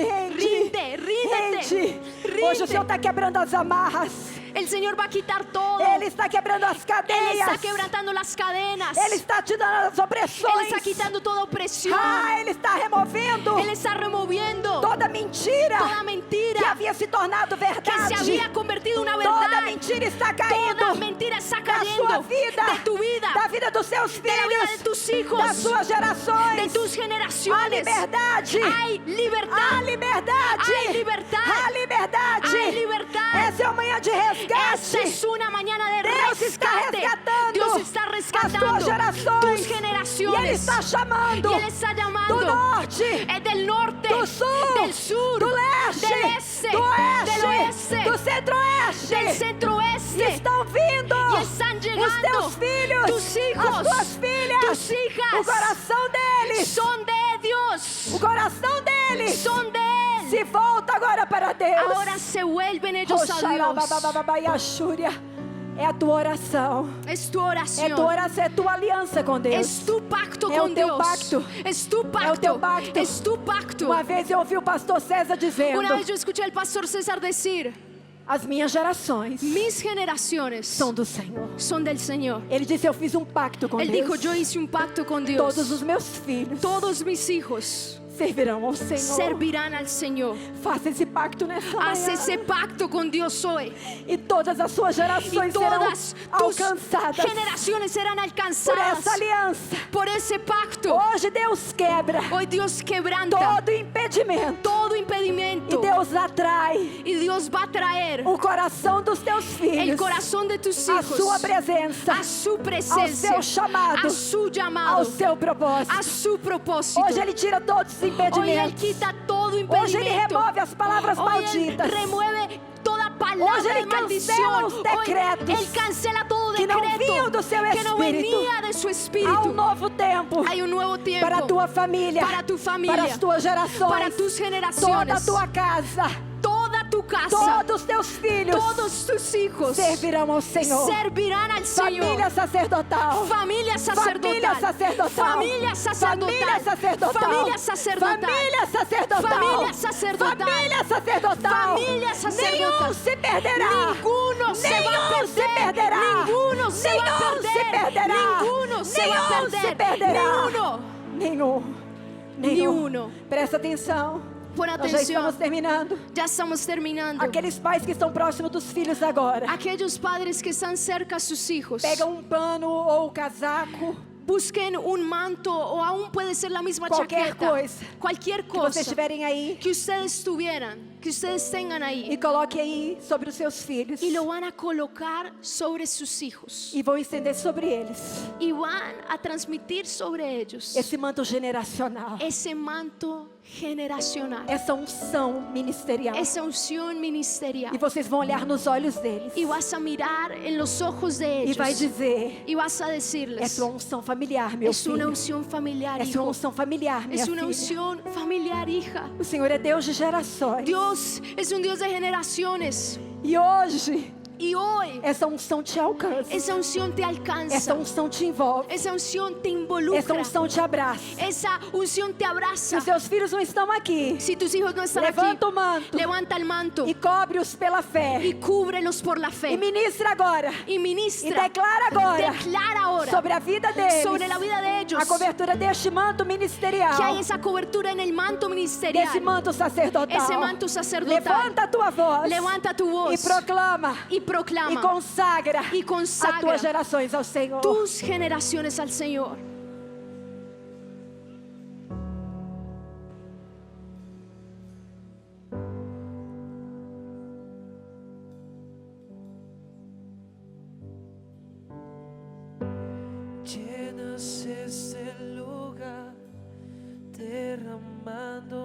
Rende. Ríndete. Hoje o Senhor está quebrando as amarras. El Señor va a quitar todo. Ele está quebrando as Él cadeias. está quebrantando las cadenas. Ele está te dando as Él opressões. está quitando toda opresión. Ele está removendo Él está removiendo toda mentira toda que mentira havia se tornado que se verdade. había convertido en una Toda verdad. mentira está Toda caindo mentira está da sua cayendo vida, de tu vida, da vida dos seus de la vida de filhos, tus hijos, das suas gerações. de tus A generaciones. liberdade. Hay libertad. A liberdade. Hay libertad. A liberdade. Hay libertad. Essa é uma manhã de resgate. Esta es una mañana de Deus está rescate. resgatando Dios está as rescatando tuas gerações. tus E Ele generaciones. está chamando Y Él está llamando do norte, del norte, do sul, del sur, do leste, del este, do del oeste, oeste, do centro-oeste. del E centro-oeste. estão vindo Y están os llegando teus filhos, tus hijos, as tuas filhas, tus hijas. o coração deles, Son de Dios, o coração deles son de Él. se volta agora para Deus. Ahora se vuelven ellos a Dios. Oxalababababaiaxúria. É a tua oração. Es tu É oración. tua oração, é tua aliança com Deus. Es tu pacto É o con teu Dios. pacto. Es tu É o teu pacto. pacto. Es tu pacto. Uma vez eu ouvi o pastor César dizendo: Una vez yo escuché al pastor César decir, as minhas gerações mis generaciones são do Senhor. son del Señor. Ele disse: eu fiz um pacto com Él Deus. dijo, yo hice un pacto con Dios. Todos os meus filhos Todos mis hijos servirão ao Senhor. servirán al Señor. Faça esse pacto nessa Haz manhã. esse pacto con Dios hoy. E todas as suas Y gerações serão todas tus alcançadas generaciones serán por alcanzadas essa aliança. por ese pacto. Hoje Deus quebra Hoy Dios quebranta todo impedimento. todo E impedimento. Deus atrai Y Dios va a traer o coração dos teus el filhos corazón de tus à hijos sua presença, a su ao presencia, seu chamado, a su ao llamado, seu propósito. a su propósito. Hoje Ele tira todos os Hoy Él impedimentos. quita todo Hoje Ele impedimento. remove as palavras Hoy Él malditas. remueve toda Hoje palabra Ele de maldición. cancela os Hoy decretos Él cancela todo que não decreto vinham do seu que no espírito. venía de su Há espíritu. novo tempo Hay un nuevo tiempo para a tua família, para tu familia, para as tuas gerações, para tus toda a generaciones, tua casa, toda tu casa, todos os teus filhos todos tus hijos servirão ao Senhor. servirán al Señor. Família sacerdotal. Familia sacerdotal. Família sacerdotal. Familia sacerdotal. Família sacerdotal. Familia sacerdotal. Família sacerdotal. Família sacerdotal. Família sacerdotal. Família sacerdotal. Nenhum se perderá. Ninguno se va a Nenhum se perder. perderá. Ninguno se va a Nenhum perder. se perderá. Ninguno se va a Nenhum perder. se perderá. Ninguno. Nenhum. Nenhum. Presta atenção. Pon Nós já atención. estamos terminando. Ya estamos terminando. Aqueles pais que estão próximos dos filhos agora. Aquellos padres que están cerca a sus hijos, Pega um pano ou casaco busquen un manto o aún puede ser la misma Cualquier chaqueta. cosa Cualquier que cosa vocês tiverem aí. que ustedes tuvieran. que ustedes tengan e ahí coloque aí sobre os seus filhos. y lo van a colocar sobre sus hijos E vão estender sobre eles y van a transmitir sobre ellos esse manto generacional, ese manto generacional, essa unção ministerial. esa unción ministerial. E vocês vão olhar nos olhos deles Y vas a mirar en los ojos de e vai ellos dizer: y vas a é decirles: sua unção familiar, meu es una filho. unción familiar, É sua hijo. unção familiar, minha Es una filha. unción familiar, hija. O Senhor é Deus de gerações. Dios es un Dios de generaciones. E hoje, Y hoy essa unção te alcança. esa unción te Essa alcanza. unção te envolve. Esa unción te Essa involucra. unção te abraça. Esa unción te Se abraza. os seus filhos não estão aqui, Si tus hijos no están aquí, levanta o manto levanta el manto e cobre-os pela fé. y cúbrelos por la E fe. ministra agora. Y E ministra, declara agora declara ahora sobre a vida deles sobre la vida de ellos a cobertura deste manto ministerial, que hay esa cobertura en el manto desse ministerial, manto sacerdotal. ese manto sacerdotal. Levanta a tua voz Levanta tu e voz proclama y e proclama consagra y as consagra tuas gerações ao Senhor. tus generaciones al Señor. Llenas este lugar, derramando